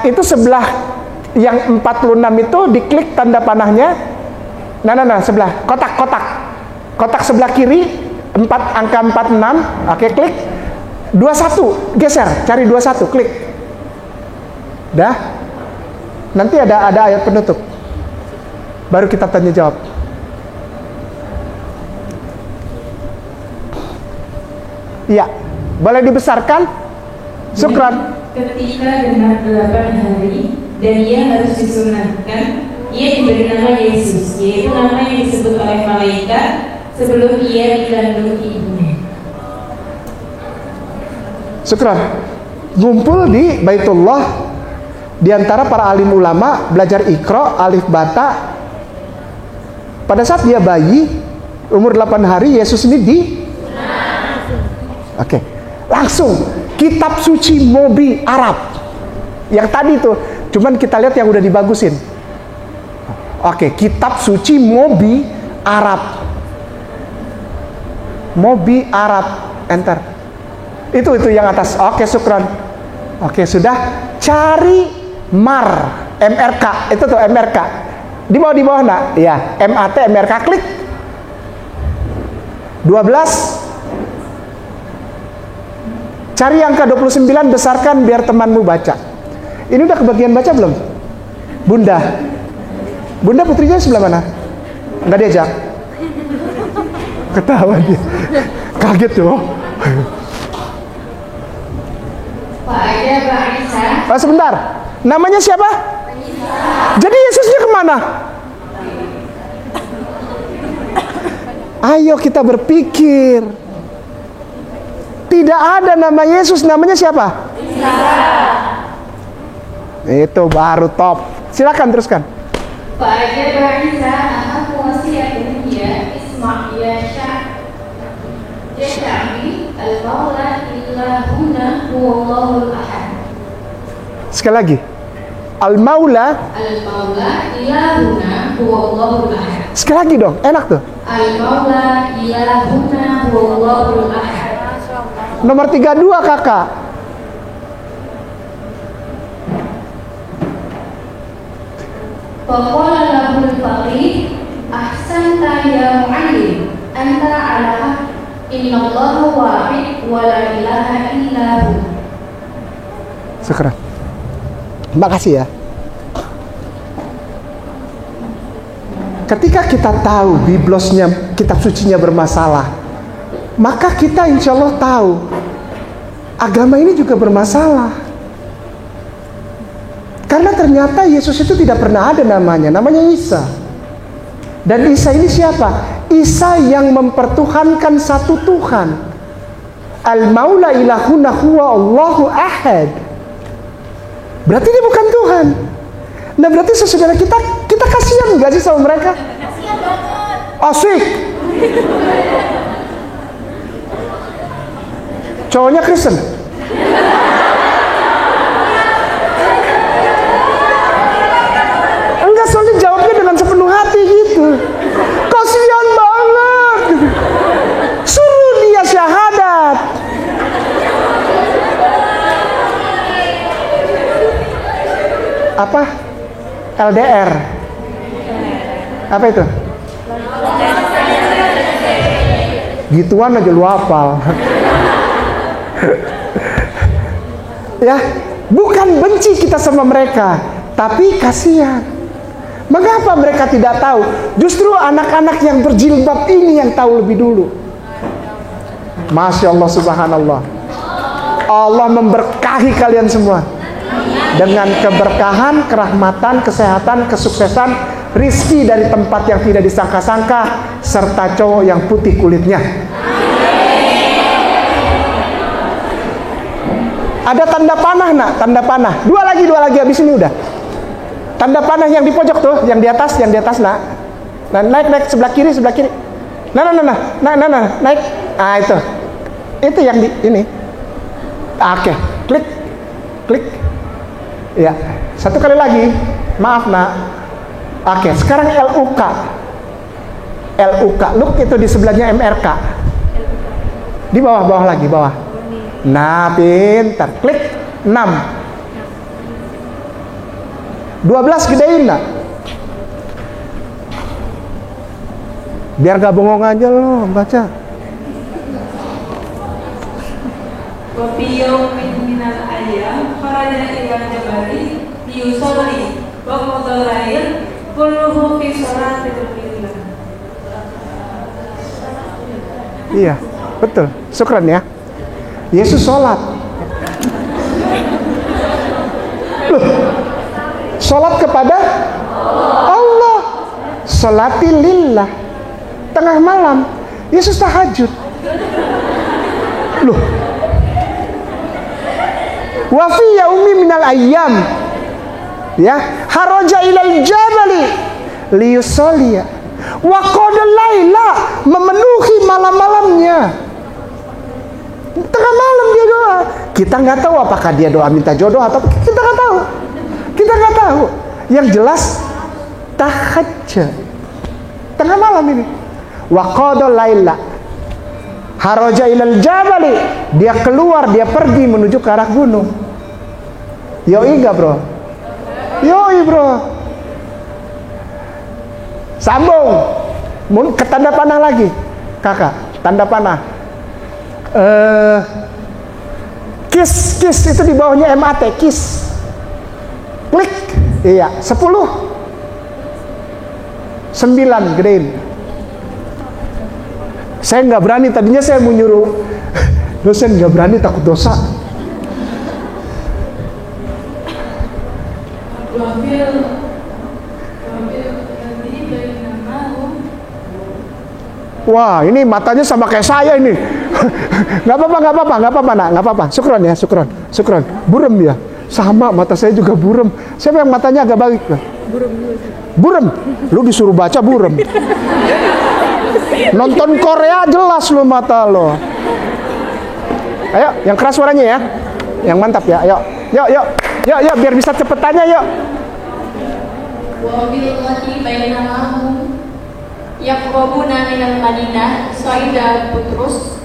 Itu sebelah yang 46 itu diklik tanda panahnya. Nah, sebelah kotak sebelah kiri 4 angka 46. Oke, klik. 21, geser, cari 21, klik. Dah. Nanti ada ayat penutup. Baru kita tanya jawab. Iya, boleh dibesarkan? Syukran. Ketika genap 8 hari dan ia harus disunatkan, ia diberi nama Yesus, yaitu nama yang disebut oleh malaikat sebelum ia dikandung ibunya. Syukran. Ngumpul di Baitullah di antara para alim ulama, belajar Iqra, alif bata. Pada saat dia bayi umur 8 hari, Yesus ini Oke, langsung kitab suci Mobi Arab. Yang tadi tuh, cuman kita lihat yang udah dibagusin. Oke, kitab suci Mobi Arab. Mobi Arab, enter. Itu yang atas. Oke, syukran. Oke, sudah. Cari MRK. Itu tuh MRK. Di bawah nak? Iya, MAT MRK, klik. 12. Cari angka 29, besarkan biar temanmu baca. Ini udah kebagian baca belum? Bunda putrinya sebelah mana? Enggak diajak? Ketawa dia. Kaget tuh. Pak Isa. Sebentar. Namanya siapa? Jadi Yesusnya kemana? Ayo kita berpikir. Tidak ada nama Yesus, namanya siapa? Isa. Itu baru top. Silakan teruskan. Pak Isa, aku wasiatkan dia Isma ya Syafi al-Maula illahuna huwallahul ahad. Sekali lagi. Al-Maula illahuna huwallahul ahad. Sekali lagi dong, enak tuh. Al-Maula illahuna huwallahul ahad. Nomor 32 kakak. Faqala lahul faqih ahsanta ya mu'allim anta ala innallaha wahid wa la ilaha illahu. Syukran. Makasih ya. Ketika kita tahu biblosnya, kitab sucinya bermasalah, maka kita insya Allah tahu agama ini juga bermasalah. Karena ternyata Yesus itu tidak pernah ada namanya Isa. Dan Isa ini siapa? Isa yang mempertuhankan satu Tuhan. Al-Maula ilahuna huwa Allahu ahad. Berarti dia bukan Tuhan. Nah berarti saudara kita kasihan nggak sih sama mereka? Kasihan banget. Asik. Cowoknya Kristen. Enggak, soalnya jawabnya dengan sepenuh hati gitu. Kasihan banget. Suruh dia syahadat. Apa? LDR. Apa itu? Gituan aja lu hafal. Ya, bukan benci kita sama mereka, tapi kasihan. Mengapa mereka tidak tahu? Justru anak-anak yang berjilbab ini yang tahu lebih dulu. Masya Allah, subhanallah. Allah memberkahi kalian semua dengan keberkahan, kerahmatan, kesehatan, kesuksesan, rizki dari tempat yang tidak disangka-sangka, serta cowok yang putih kulitnya. Ada tanda panah nak, tanda panah. Dua lagi habis ini udah. Tanda panah yang di pojok tuh, yang di atas nak. Nah, naik sebelah kiri. Nah, naik. Ah, itu yang di ini. Oke, klik. Ya, satu kali lagi. Maaf nak. Oke, sekarang LUK. Look itu di sebelahnya MRK. Di bawah lagi. Nah, pintar. Klik 6. 12 gedein nak. Biar gak bengong aja lo baca. Wa fi yawmin minal ayyam kharaja ila jabali liyusalli wa qada al-lail kulluhu fi salatil billah. Iya, betul. Syukran ya. Yesus sholat. Loh, sholat kepada Allah. Sholati lillah. Tengah malam Yesus tahajud. Loh, wa fi yaumi minal ayyam, ya, haraja ilal jabali liyusalliya wa qada laila, memenuhi malam-malamnya. Tengah malam dia doa. Kita nggak tahu apakah dia doa minta jodoh atau kita nggak tahu. Yang jelas tahajud tengah malam ini. Wa qada laila haraja ilal jabali, dia keluar, dia pergi menuju ke arah gunung. Yoi gak bro? Yoi bro. Sambung ke tanda panah lagi kakak. Tanda panah kiss itu di bawahnya MAT, kiss. Klik. Iya, 10 9 gedein. Saya nggak berani, tadinya saya mau nyuruh dosen, nggak berani, takut dosa. Wah, ini matanya sama kayak saya ini. Nggak apa-apa nak. Syukron ya, syukron. Burem ya, sama mata saya juga burem. Siapa yang matanya agak baik? Burem. Lu disuruh baca burem. Nonton Korea jelas lu mata lo. Ayo, yang keras suaranya ya, yang mantap ya. Yuk, biar bisa cepet tanya yuk. Wa billahi bainahum yaqrabuna minal Madinah Saida Putrus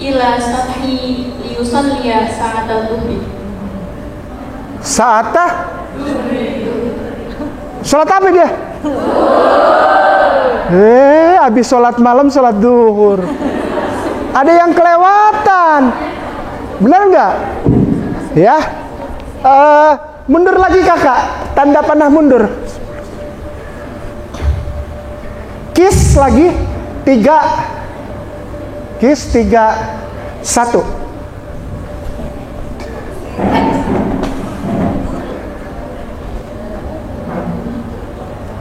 ila sathi liyusalliya sa'atal dhuhri. Salat apa dia? Habis sholat malam, sholat duhur. Ada yang kelewatan. Benar nggak? Ya. Mundur lagi kakak. Tanda panah mundur. Kiss lagi. 3. Kiss 3 1.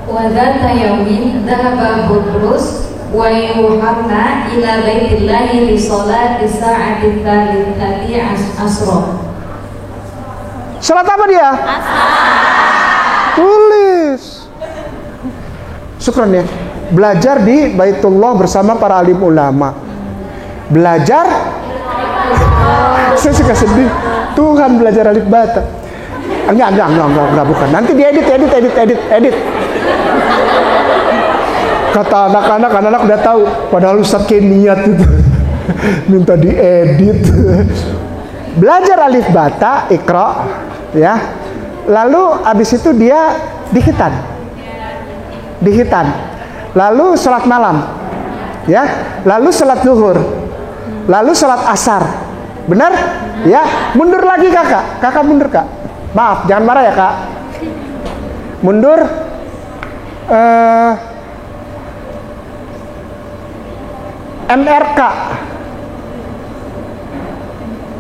Wa dzata yaumin dhahaba Butrus wa Yuhanna ila baitillahi li sholati sa'ati tsalitsati asra. Salat apa dia? Tulis. Syukran ya. Belajar di Baitullah bersama para alim ulama. Belajar. Saya suka sedih. Tuhan belajar alif bata. Enggak, bukan. Nanti diedit. Kata anak-anak udah tahu. Padahal Ustaz kayak niat itu. Minta diedit. Belajar alif bata, ikra, ya. Lalu abis itu dia dihitan. Lalu salat malam, ya. Lalu salat zuhur. Lalu salat asar. Benar? Ya. Mundur lagi kakak. Kakak mundur kak. Maaf, jangan marah ya kak. Mundur. MRK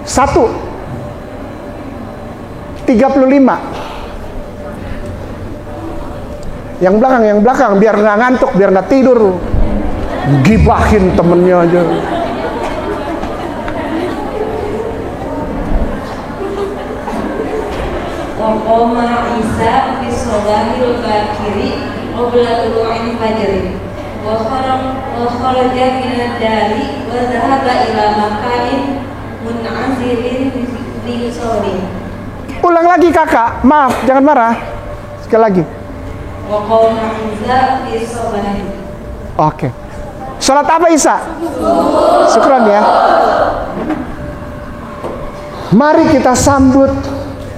1:35. Yang belakang biar nggak ngantuk, biar nggak tidur, gibahin temennya aja. Waqoma Isa fi sholahil bakiri qabla tulu'il fajri wa kharaja minad dari wa dhahaba ila makanin mun'azilin li sholih. Ulang lagi kakak, maaf jangan marah. Sekali lagi. Waqoma Isa fi sholahil. Oke. Salat apa Isa? Syukran ya. Mari kita sambut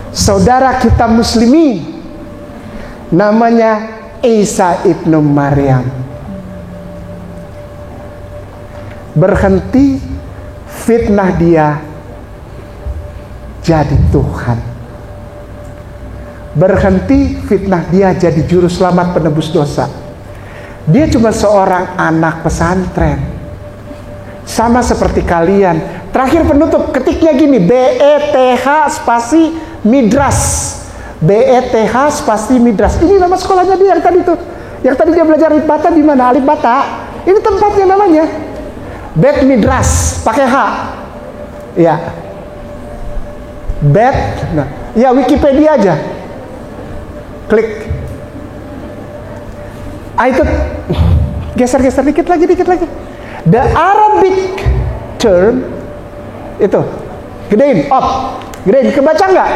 saudara kita muslimin, namanya Isa ibnu Maryam. Berhenti fitnah dia jadi Tuhan. Berhenti fitnah dia jadi juru selamat penebus dosa. Dia cuma seorang anak pesantren, sama seperti kalian. Terakhir penutup, ketiknya gini, BETH spasi Midras, BETH spasi Midras. Ini nama sekolahnya dia yang tadi tuh. Yang tadi dia belajar alif bata di mana? Alif bata. Ini tempatnya namanya Bet Midras, pakai H. Ya. Bet. Nah, ya Wikipedia aja. Klik. Itu geser-geser dikit lagi. The Arabic term itu gedein, gedein, kebaca nggak?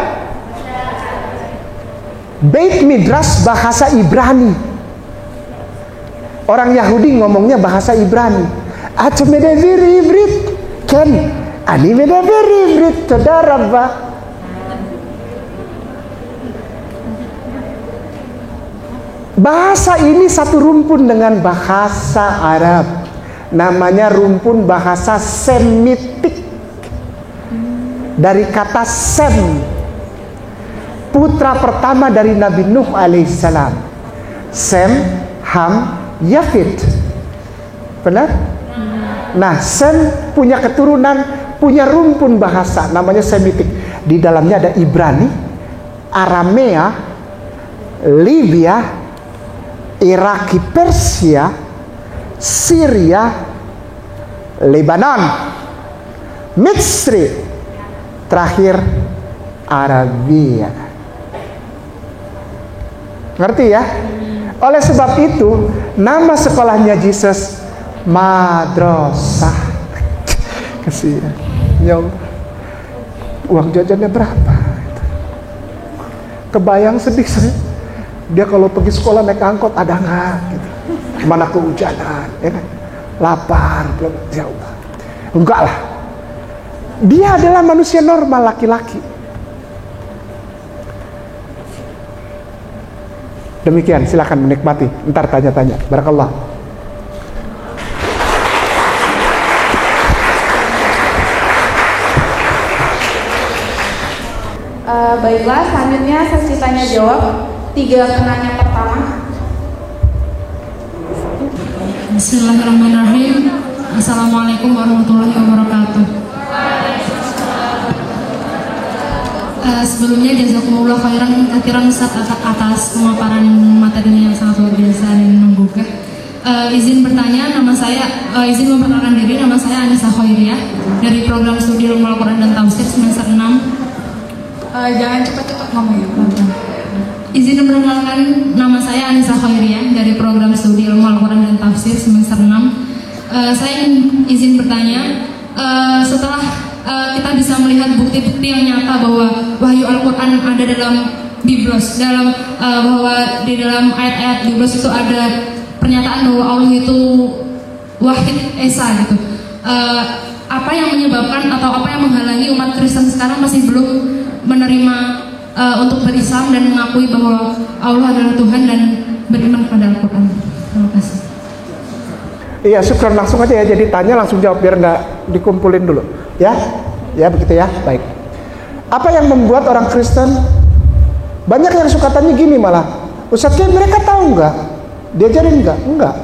Beit Midras bahasa Ibrani. Orang Yahudi ngomongnya bahasa Ibrani. Acha medeviri Ibrit, Ken, ani medeviri Ibrit, Todarabah. Bahasa ini satu rumpun dengan bahasa Arab. Namanya rumpun bahasa Semitik. Dari kata Sem, putra pertama dari Nabi Nuh alaihissalam. Sem, Ham, Yafid. Benar? Nah, Sem punya keturunan, punya rumpun bahasa namanya Semitik. Di dalamnya ada Ibrani, Aramea, Libya, Iraki, Persia, Syria, Lebanon, Misri, terakhir Arabia. Ngerti ya? Oleh sebab itu nama sekolahnya Yesus Madrasah. Kasihan. Ya Allah. Uang jajannya berapa? Kebayang sedih saya. Dia kalau pergi sekolah naik angkot ada nggak? Gitu. Mana kehujanan, ya kan? Lapar, belum. Ya Allah. Enggak lah. Dia adalah manusia normal, laki-laki. Demikian, silakan menikmati. Ntar tanya-tanya. Barakallah. Baiklah, selanjutnya sesi tanya jawab. 3 penanya pertama. Bismillahirrahmanirrahim. Assalamualaikum warahmatullahi wabarakatuh. Sebelumnya jazakumullah khairan katsiran Ustaz atas pemaparan materi yang sangat luar biasa dan menggugah. Izin bertanya, izin memperkenalkan diri, nama saya Anissa Khairiyah dari program studi Ilmu Al-Quran dan Tafsir semester 6. Jangan cepat-cepat ngomong ya, pelan-pelan. Izin memperkenalkan, nama saya Anissa Khairiyah dari program studi Ilmu Al-Quran dan Tafsir semester 6. Saya izin bertanya, setelah kita bisa melihat bukti-bukti yang nyata bahwa wahyu Al-Quran ada dalam Biblos, bahwa di dalam ayat-ayat Biblos itu ada pernyataan bahwa Allah itu Wahid Esa gitu. Apa yang menyebabkan atau apa yang menghalangi umat Kristen sekarang masih belum menerima untuk berislam dan mengakui bahwa Allah adalah Tuhan dan beriman kepada Al-Quran? Terima kasih. Iya, syukran, langsung aja ya. Jadi tanya langsung jawab biar nggak dikumpulin dulu. Ya, ya begitu ya. Baik. Apa yang membuat orang Kristen banyak yang suka tanya gini malah, Ustaz, mereka tahu nggak Diajarin enggak? Enggak.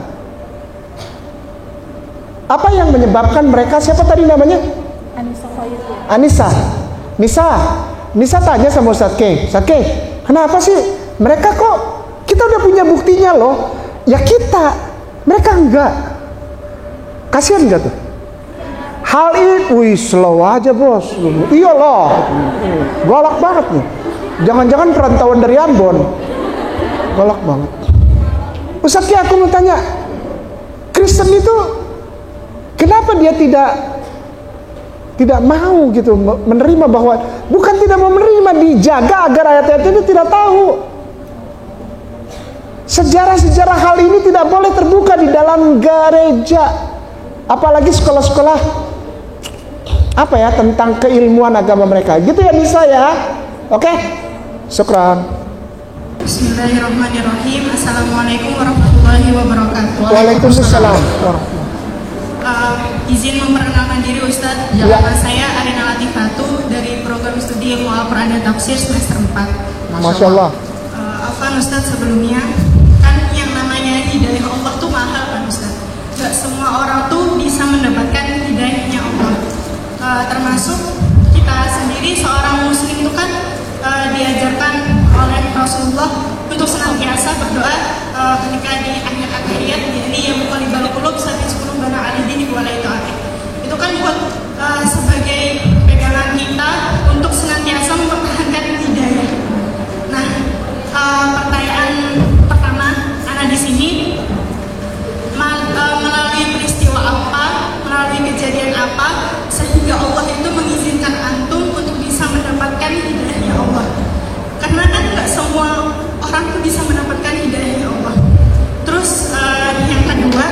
Apa yang menyebabkan mereka, siapa tadi namanya? Anissa. Nisa tanya sama Ustadz K, kenapa sih mereka kok, kita udah punya buktinya loh, ya kita, mereka enggak. Kasihan enggak tuh? Hal ini, wih slow aja bos. Iya loh, galak banget nih. Jangan-jangan perantauan dari Ambon. Galak banget. Ustadz K, aku mau tanya, Kristen itu kenapa dia tidak mau gitu menerima, bahwa bukan tidak mau menerima, dijaga agar ayat-ayat ini tidak tahu. Sejarah-sejarah hal ini tidak boleh terbuka di dalam gereja, apalagi sekolah-sekolah apa ya tentang keilmuan agama mereka. Gitu ya Nisa ya. Oke. Syukran. Bismillahirrahmanirrahim. Assalamualaikum warahmatullahi wabarakatuh. Waalaikumsalam. Izin memperkenalkan diri Ustadz. Nama saya Arina Latifatu dari program studi Ilmu Al-Quran dan Tafsir semester 4. Masya Allah. Afwan Ustadz, sebelumnya kan yang namanya hidayah Allah tuh mahal kan Ustadz. Gak semua orang tuh bisa mendapatkan hidayahnya Allah. Termasuk kita sendiri seorang muslim itu kan diajarkan oleh Rasulullah untuk senantiasa berdoa ketika di akhir ayat, jadi yang muqallibal qulub sabit qulubana ala dinik wa la ta'ati. Itu kan buat sebagai pegangan kita untuk senantiasa mempertahankan hidayah. Nah, pertanyaan pertama ana di sini, melalui peristiwa apa, melalui kejadian apa sehingga Allah itu mengizinkan antum untuk bisa mendapatkan hidayahnya Allah? Karena kan nggak semua orang tuh bisa mendapatkan hidayahnya Allah. Terus yang kedua,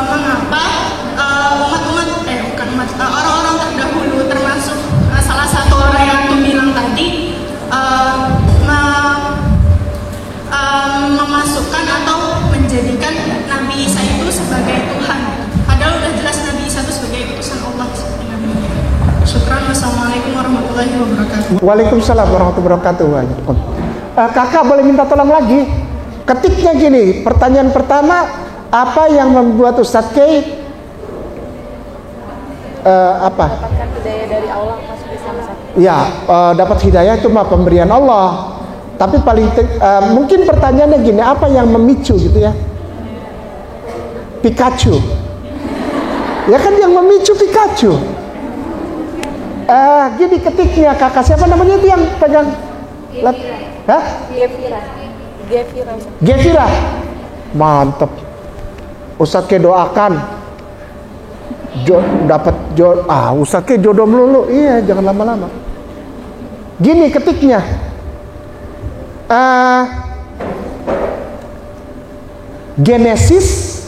mengapa orang-orang terdahulu, termasuk salah satu orang yang tuh bilang tadi, memasukkan atau menjadikan Nabi Isa itu sebagai Tuhan, padahal udah jelas Nabi Isa itu sebagai utusan Allah. Syukran. Wassalamualaikum warahmatullahi wabarakatuh. Waalaikumsalam warahmatullahi wabarakatuh. Kakak boleh minta tolong lagi? Ketiknya gini, pertanyaan pertama, apa yang membuat Ustadz K Dapatkan hidayah dari Allah, ya, dapat hidayah itu mah pemberian Allah. Tapi paling mungkin pertanyaannya gini, apa yang memicu gitu ya? Pikachu. Ya kan yang memicu Pikachu. Gini ketiknya kakak, siapa namanya itu yang pegang? Hah? Gefira. Mantep. Ustadz K doakan dapat Ustadz K jodoh melulu. Iya, jangan lama-lama. Gini ketiknya. Genesis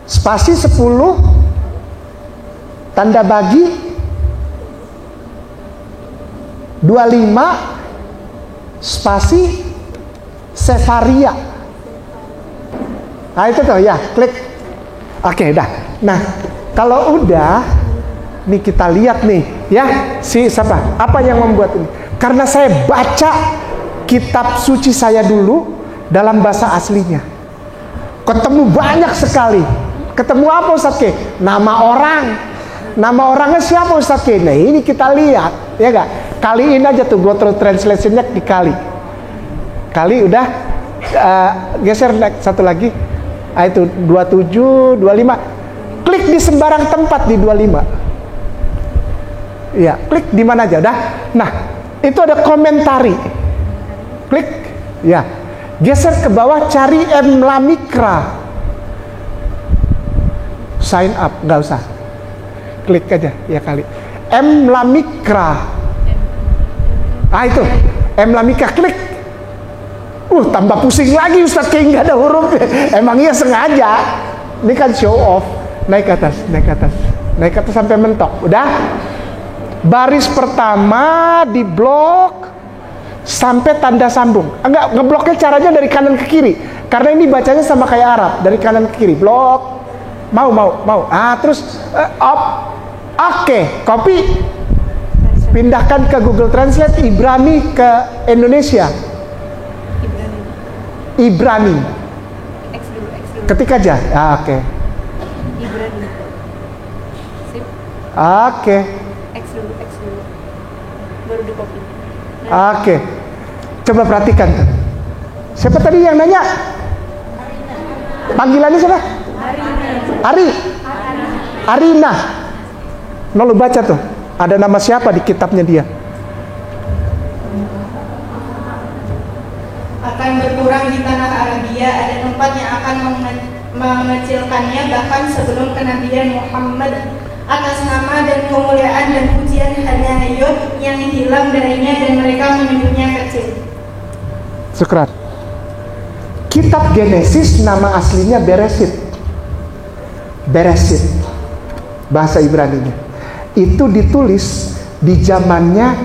spasi 10 tanda bagi 25 spasi Sefaria. Nah itu tuh ya, klik. Oke, dah. Nah, kalau udah nih kita lihat nih ya, siapa? Apa yang membuat ini? Karena saya baca kitab suci saya dulu dalam bahasa aslinya. Ketemu banyak sekali. Ketemu apa Ustadz K? Nama orang. Nama orangnya siapa Ustadz K? Nah ini kita lihat, ya gak? Kaliin aja tuh Google Translation-nya dikali. Kali udah, geser satu lagi. Itu 27, 25. Klik di sembarang tempat di 25. Iya, klik di mana aja, udah. Nah, itu ada komentari. Klik, ya. Geser ke bawah, cari M Lamikra. Sign up, nggak usah. Klik aja, ya kali. M Lamikra. Ah itu, M Lamikra, klik. Tambah pusing lagi Ustadz, kayak nggak ada hurufnya. Emang iya sengaja. Ini kan show off. Naik ke atas, naik ke atas, naik ke atas sampai mentok. Udah. Baris pertama di blok sampai tanda sambung. Enggak, ngebloknya caranya dari kanan ke kiri. Karena ini bacanya sama kayak Arab, dari kanan ke kiri. Blok. Mau. Terus up. Oke, copy. Pindahkan ke Google Translate Ibrani ke Indonesia. Ibrani. Ketik aja. Oke. Ibrani. Sip. Oke. X dulu. Baru di copy. Oke. Coba perhatikan. Siapa tadi yang nanya? Panggilannya siapa? Arina. Nah, lu baca tuh. Ada nama siapa di kitabnya dia? Akan berkurang di tanah Arabia, ada tempat yang akan mengecilkannya bahkan sebelum kenabian Muhammad. Atas nama dan kemuliaan dan pujian hanya Yud yang hilang darinya dan mereka menyebutnya kecil. Syukran. Kitab Genesis nama aslinya Beresit. Bahasa Ibraninya. Itu ditulis di zamannya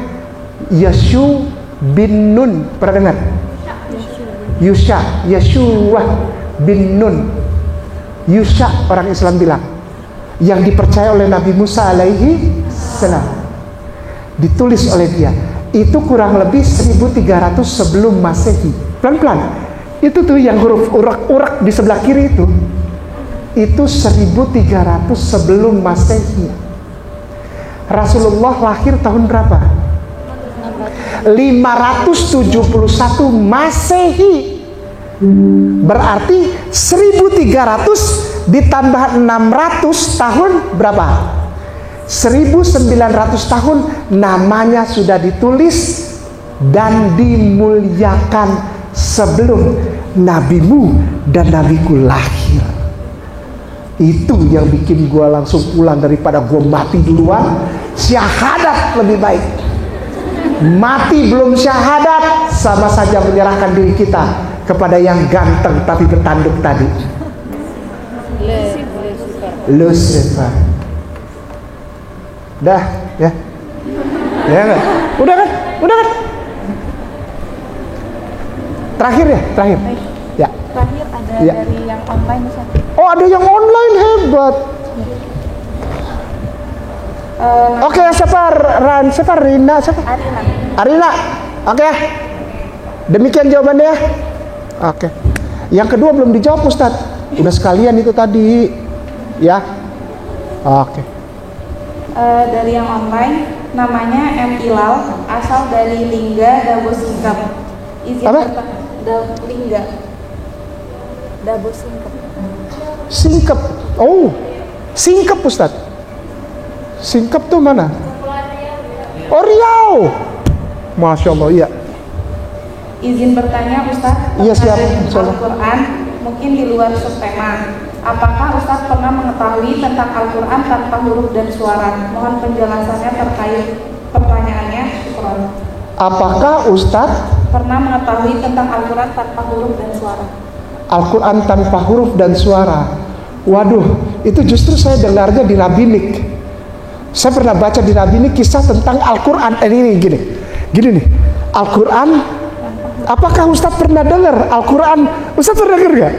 Yeshu bin Nun. Pernah dengar? Yeshua bin Nun. Yusha orang Islam bilang, yang dipercaya oleh Nabi Musa alaihi salam. Ditulis oleh dia. Itu kurang lebih 1300 sebelum Masehi. Pelan-pelan. Itu tuh yang huruf urak-urak di sebelah kiri itu 1300 sebelum Masehi. Rasulullah lahir tahun berapa? 571 Masehi. Berarti 1300 ditambah 600 tahun berapa? 1900 tahun namanya sudah ditulis dan dimuliakan sebelum nabimu dan nabiku lahir. Itu yang bikin gue langsung pulang daripada gue mati duluan. Syahadat lebih baik. Mati belum syahadat sama saja menyerahkan diri kita kepada yang ganteng tapi bertanduk tadi. Lucifer. Dah ya. Ya enggak? Udah kan? Terakhir. Ya. Terakhir ada Ya. dari yang online Ustaz. Oh, ada yang online, hebat. Oke, siapa Rina? Arina. Oke. Demikian jawabannya. Oke. Yang kedua belum dijawab Ustaz. Udah sekalian itu tadi. Ya. Oke. Dari yang online, namanya M. Ilal, asal dari Lingga, Dabo Singkap. Lingga, Dabo Singkap. Singkep. Oh, Singkep Ustaz. Singkep tuh mana? Oh, Riau. Masya Allah, iya. Izin bertanya Ustaz, Iya, siap. Al-Quran mungkin di luar subtema. Apakah Ustaz pernah mengetahui tentang Al-Quran tanpa huruf dan suara? Mohon penjelasannya terkait pertanyaannya. Apakah Ustaz pernah mengetahui tentang Al-Quran tanpa huruf dan suara? Al-Quran tanpa huruf dan suara? Waduh, itu justru saya dengarnya di Rabbinik. Saya pernah baca di Rabbinik kisah tentang Al-Quran. Ini gini nih. Al-Quran. Apakah Ustaz pernah dengar Al-Quran? Ustaz pernah dengar gak?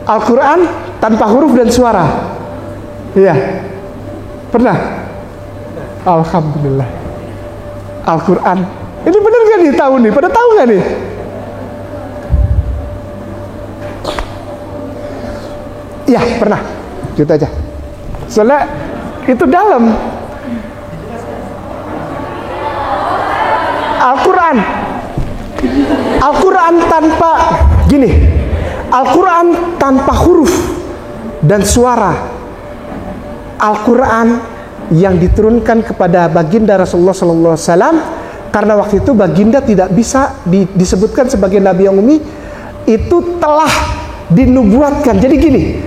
Al-Quran tanpa huruf dan suara? Iya. Pernah? Alhamdulillah. Al-Quran. Ini benar gak nih tahu nih? Pada tahu gak nih? Iya, pernah. Gitu aja. Soalnya itu dalam. Al-Quran tanpa Al-Quran tanpa huruf dan suara. Al-Quran yang diturunkan kepada baginda Rasulullah SAW, karena waktu itu baginda tidak bisa disebutkan sebagai nabi yang ummi, itu telah dinubuatkan. Jadi gini,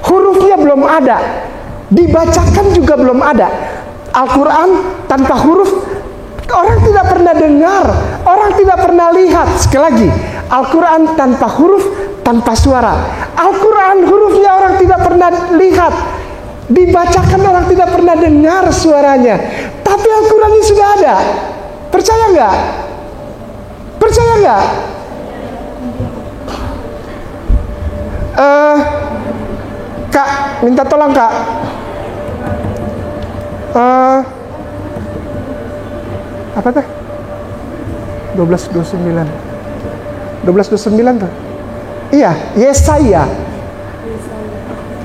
hurufnya belum ada, dibacakan juga belum ada. Al-Quran tanpa huruf orang tidak pernah dengar, orang tidak pernah lihat. Sekali lagi, Al-Quran tanpa huruf, tanpa suara. Al-Quran hurufnya orang tidak pernah lihat, dibacakan orang tidak pernah dengar suaranya. Tapi Al-Quran ini sudah ada. Percaya nggak? Percaya nggak? Kak, minta tolong Kak. Apa tuh? 12:29. 12:29 tuh. Iya, Yesaya.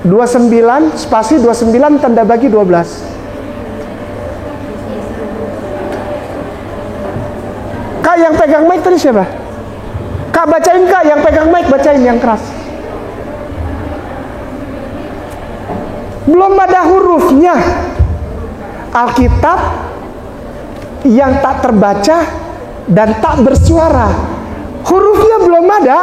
29 spasi 29 tanda bagi 12. Kak, yang pegang mic tadi siapa? Kak, bacain Kak, yang pegang mic bacain yang keras. Belum ada hurufnya. Alkitab yang tak terbaca dan tak bersuara. Hurufnya belum ada.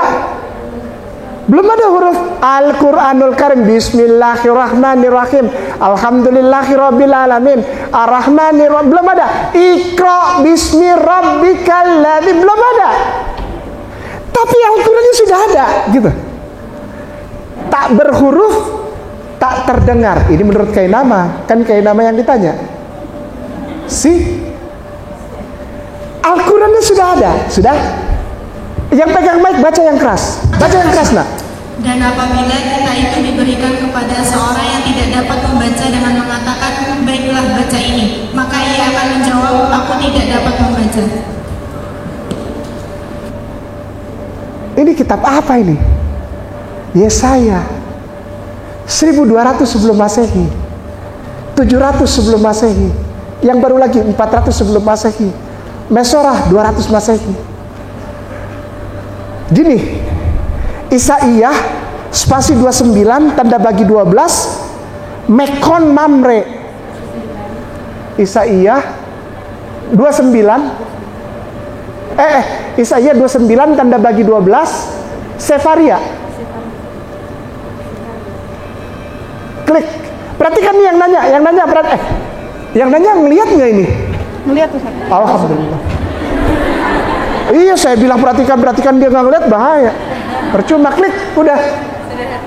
Belum ada huruf Al-Quranul Karim. Bismillahirrahmanirrahim. Alhamdulillahirabbil alamin. Ar-Rahmanirrahim. Belum ada. Iqra bismi rabbikal ladzi. Belum ada. Tapi Al-Qurannya sudah ada, gitu. Tak berhuruf, tak terdengar. Ini menurut Kainama. Kan Kainama yang ditanya. Al-Qurannya sudah ada. Sudah. Yang pegang mic baca yang keras. Baca yang keras, nak. Dan apabila kita itu diberikan kepada seorang yang tidak dapat membaca dengan mengatakan, baiklah baca ini, maka ia akan menjawab, aku tidak dapat membaca. Ini kitab apa ini? Yesaya. 1200 sebelum Masehi. 700 sebelum Masehi. Yang baru lagi 400 sebelum Masehi. Mesorah 200 Masehi. Gini, Isaiyah spasi 29 tanda bagi 12 Mekon Mamre. Isaiyah 29 Isaiyah 29 tanda bagi 12 Sefaria. Klik. Perhatikan nih yang nanya, yang nanya ngelihat nggak ini? Ngelihat Ustaz. Alhamdulillah. Iya, saya bilang perhatikan dia nggak ngeliat, bahaya. Percuma, klik, udah.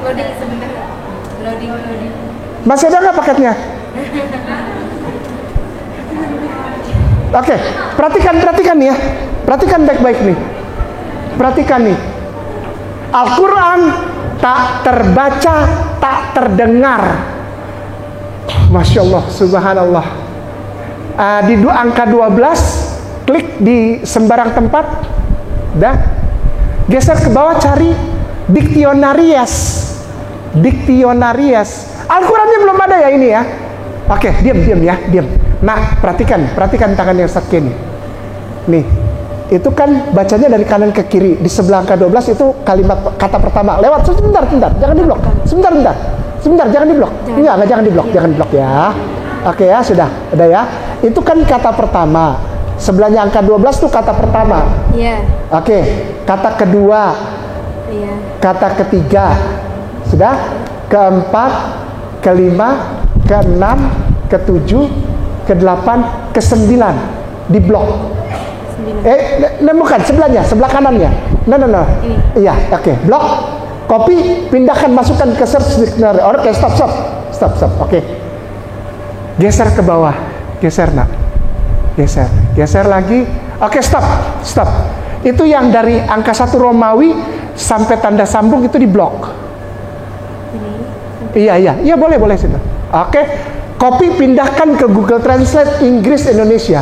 Loading sebentar. Loading. Masih ada nggak paketnya? Oke, perhatikan nih ya. Perhatikan baik-baik nih. Perhatikan nih. Al-Quran tak terbaca, tak terdengar. Masya Allah, subhanallah. Di angka 12, klik di sembarang tempat, dah. Geser ke bawah, cari Dictionaries. Al-Qurannya belum ada ya ini ya. Oke, diam ya, diam. Nah, perhatikan tangan yang sakit nih. Nih, itu kan bacanya dari kanan ke kiri. Di sebelah angka 12 itu kalimat kata pertama. Lewat, sebentar, jangan diblok. Sebentar, jangan diblok. Enggak, jangan diblok ya. Oke ya, sudah ya. Itu kan kata pertama. Sebelahnya angka 12 itu kata pertama. Iya. Oke, kata kedua. Iya. Kata ketiga. Sudah? Keempat, kelima, keenam, ketujuh, kedelapan, kesembilan. Di blok. Bukan, sebelahnya, sebelah kanannya. No. Iya, oke. Blok. Copy, pindahkan, masukkan ke search dictionary. Oke, stop. Oke. Geser ke bawah. Geser, nak. Geser lagi. Oke, stop. Itu yang dari angka 1 Romawi sampai tanda sambung itu di blok. Iya, boleh situ. Oke. Copy, pindahkan ke Google Translate Inggris Indonesia.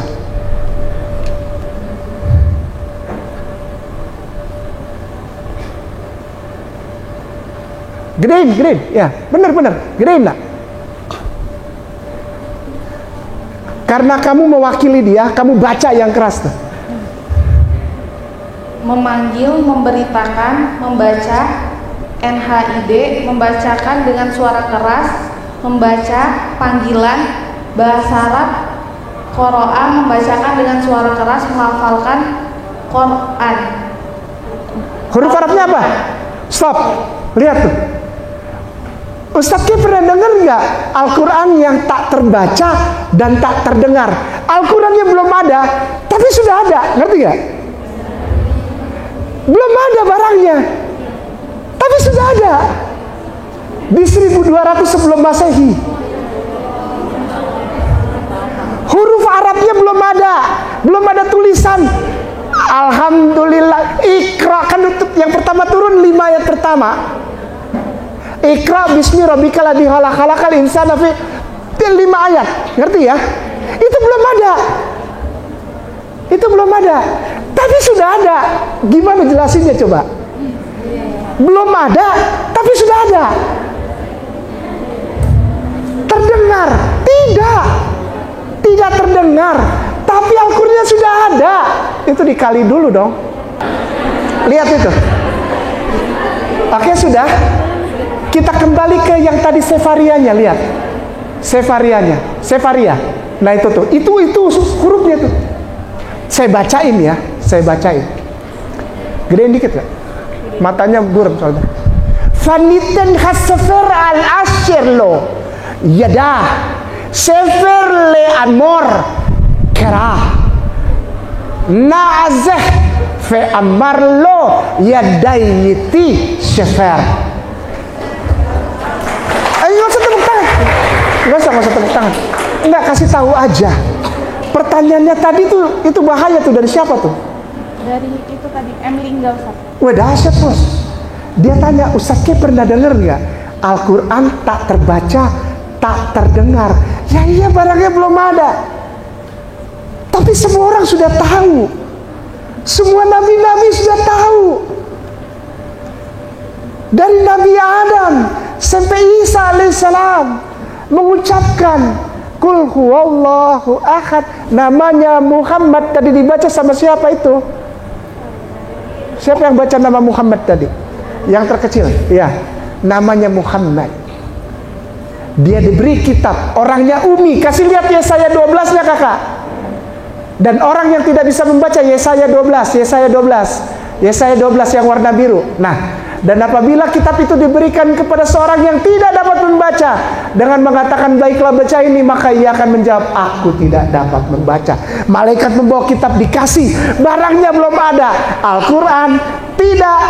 Gedein, ya, benar, gedein nak. Karena kamu mewakili dia, kamu baca yang keras tuh. Memanggil, memberitakan, membaca, NHID, membacakan dengan suara keras, membaca, panggilan, bahasa Arab, Qur'an, membacakan dengan suara keras, menghafalkan Qur'an. Huruf Arabnya apa? Stop, lihat tuh. Ustadz Ki pernah dengar nggak Al-Quran yang tak terbaca dan tak terdengar? Al-Qurannya belum ada, tapi sudah ada, ngerti nggak? Belum ada barangnya, tapi sudah ada. Di 1200 sebelum Masehi. Huruf Arabnya belum ada tulisan. Alhamdulillah. Iqra kan yang pertama turun 5 ayat pertama. Iqra bismi rabbikal ladzi khalaq, khalaqal insana fi 5 ayat. Ngerti ya? Itu belum ada. Itu belum ada. Tapi sudah ada. Gimana jelasinnya coba? Belum ada, tapi sudah ada. Terdengar? Tidak. Tidak terdengar. Tapi Al-Qur'annya sudah ada. Itu dikali dulu dong. Lihat itu. Oke, sudah. Kita kembali ke yang tadi Sefarianya, lihat. Sefaria. Nah itu tuh. Itu hurufnya tuh. Saya bacain ya, Gedein dikit gak? Matanya buram soalnya. Faniten hasefer al-asyir lo. Yadah. Sefer le amor. Kerah. Na'azeh. Fe amar lo. Yadayiti sefer. Ayo gak usah tepuk tangan. Gak usah tepuk tangan. Enggak, kasih tahu aja. Pertanyaannya tadi tuh, itu bahaya tuh, dari siapa tuh? Dari itu tadi, Lingga Ustaz. Wah, dahsyat bos. Dia tanya, Ustaz Ki pernah dengar nggak? Al-Quran tak terbaca, tak terdengar. Ya iya, barangnya belum ada. Tapi semua orang sudah tahu. Semua nabi-nabi sudah tahu. Dari Nabi Adam sampai Isa alaihissalam mengucapkan Qul huwallahu ahad. Namanya Muhammad tadi dibaca sama siapa itu? Siapa yang baca nama Muhammad tadi? Yang terkecil, ya. Namanya Muhammad. Dia diberi kitab. Orangnya umi. Kasih lihat Yesaya 12-nya kakak. Dan orang yang tidak bisa membaca Yesaya 12 yang warna biru. Nah, dan apabila kitab itu diberikan kepada seorang yang tidak dapat membaca dengan mengatakan baiklah baca ini, maka ia akan menjawab aku tidak dapat membaca. Malaikat membawa kitab dikasih, barangnya belum ada. Al-Quran tidak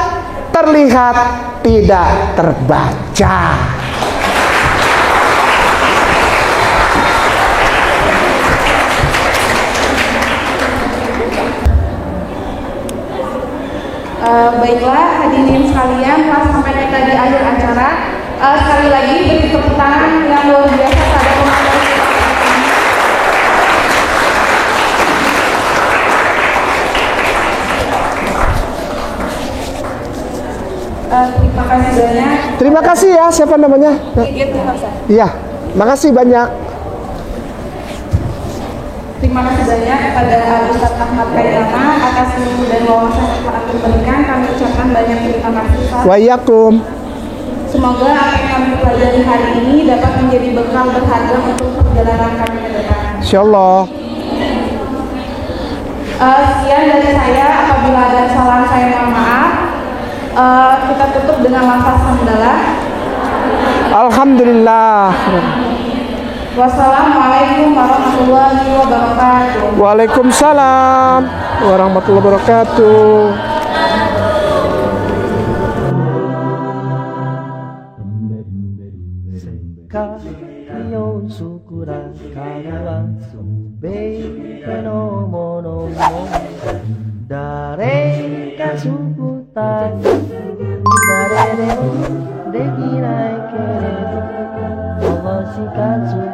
terlihat, tidak terbaca. Baiklah hadirin sekalian, telah sampai kita di akhir acara. Sekali lagi beri tepuk tangan yang luar biasa pada pemateri. Terima kasih banyak. Terima kasih ya, siapa namanya? Iya, makasih banyak. Terima kasih banyak kepada Ustaz Ahmad Kairama atas ilmu dan wawasan yang telah diberikan. Kami ucapkan banyak terima kasih, Ustaz. Waalaikumsalam. Semoga apa yang kami pelajari hari ini dapat menjadi bekal berharga untuk perjalanan kami ke depan. Insyaallah. Sekian dari saya. Apabila ada kesalahan saya mohon maaf. Kita tutup dengan lafaz hamdalah. Alhamdulillah. Wassalamualaikum warahmatullahi wabarakatuh. Waalaikumsalam warahmatullahi wabarakatuh. Kazu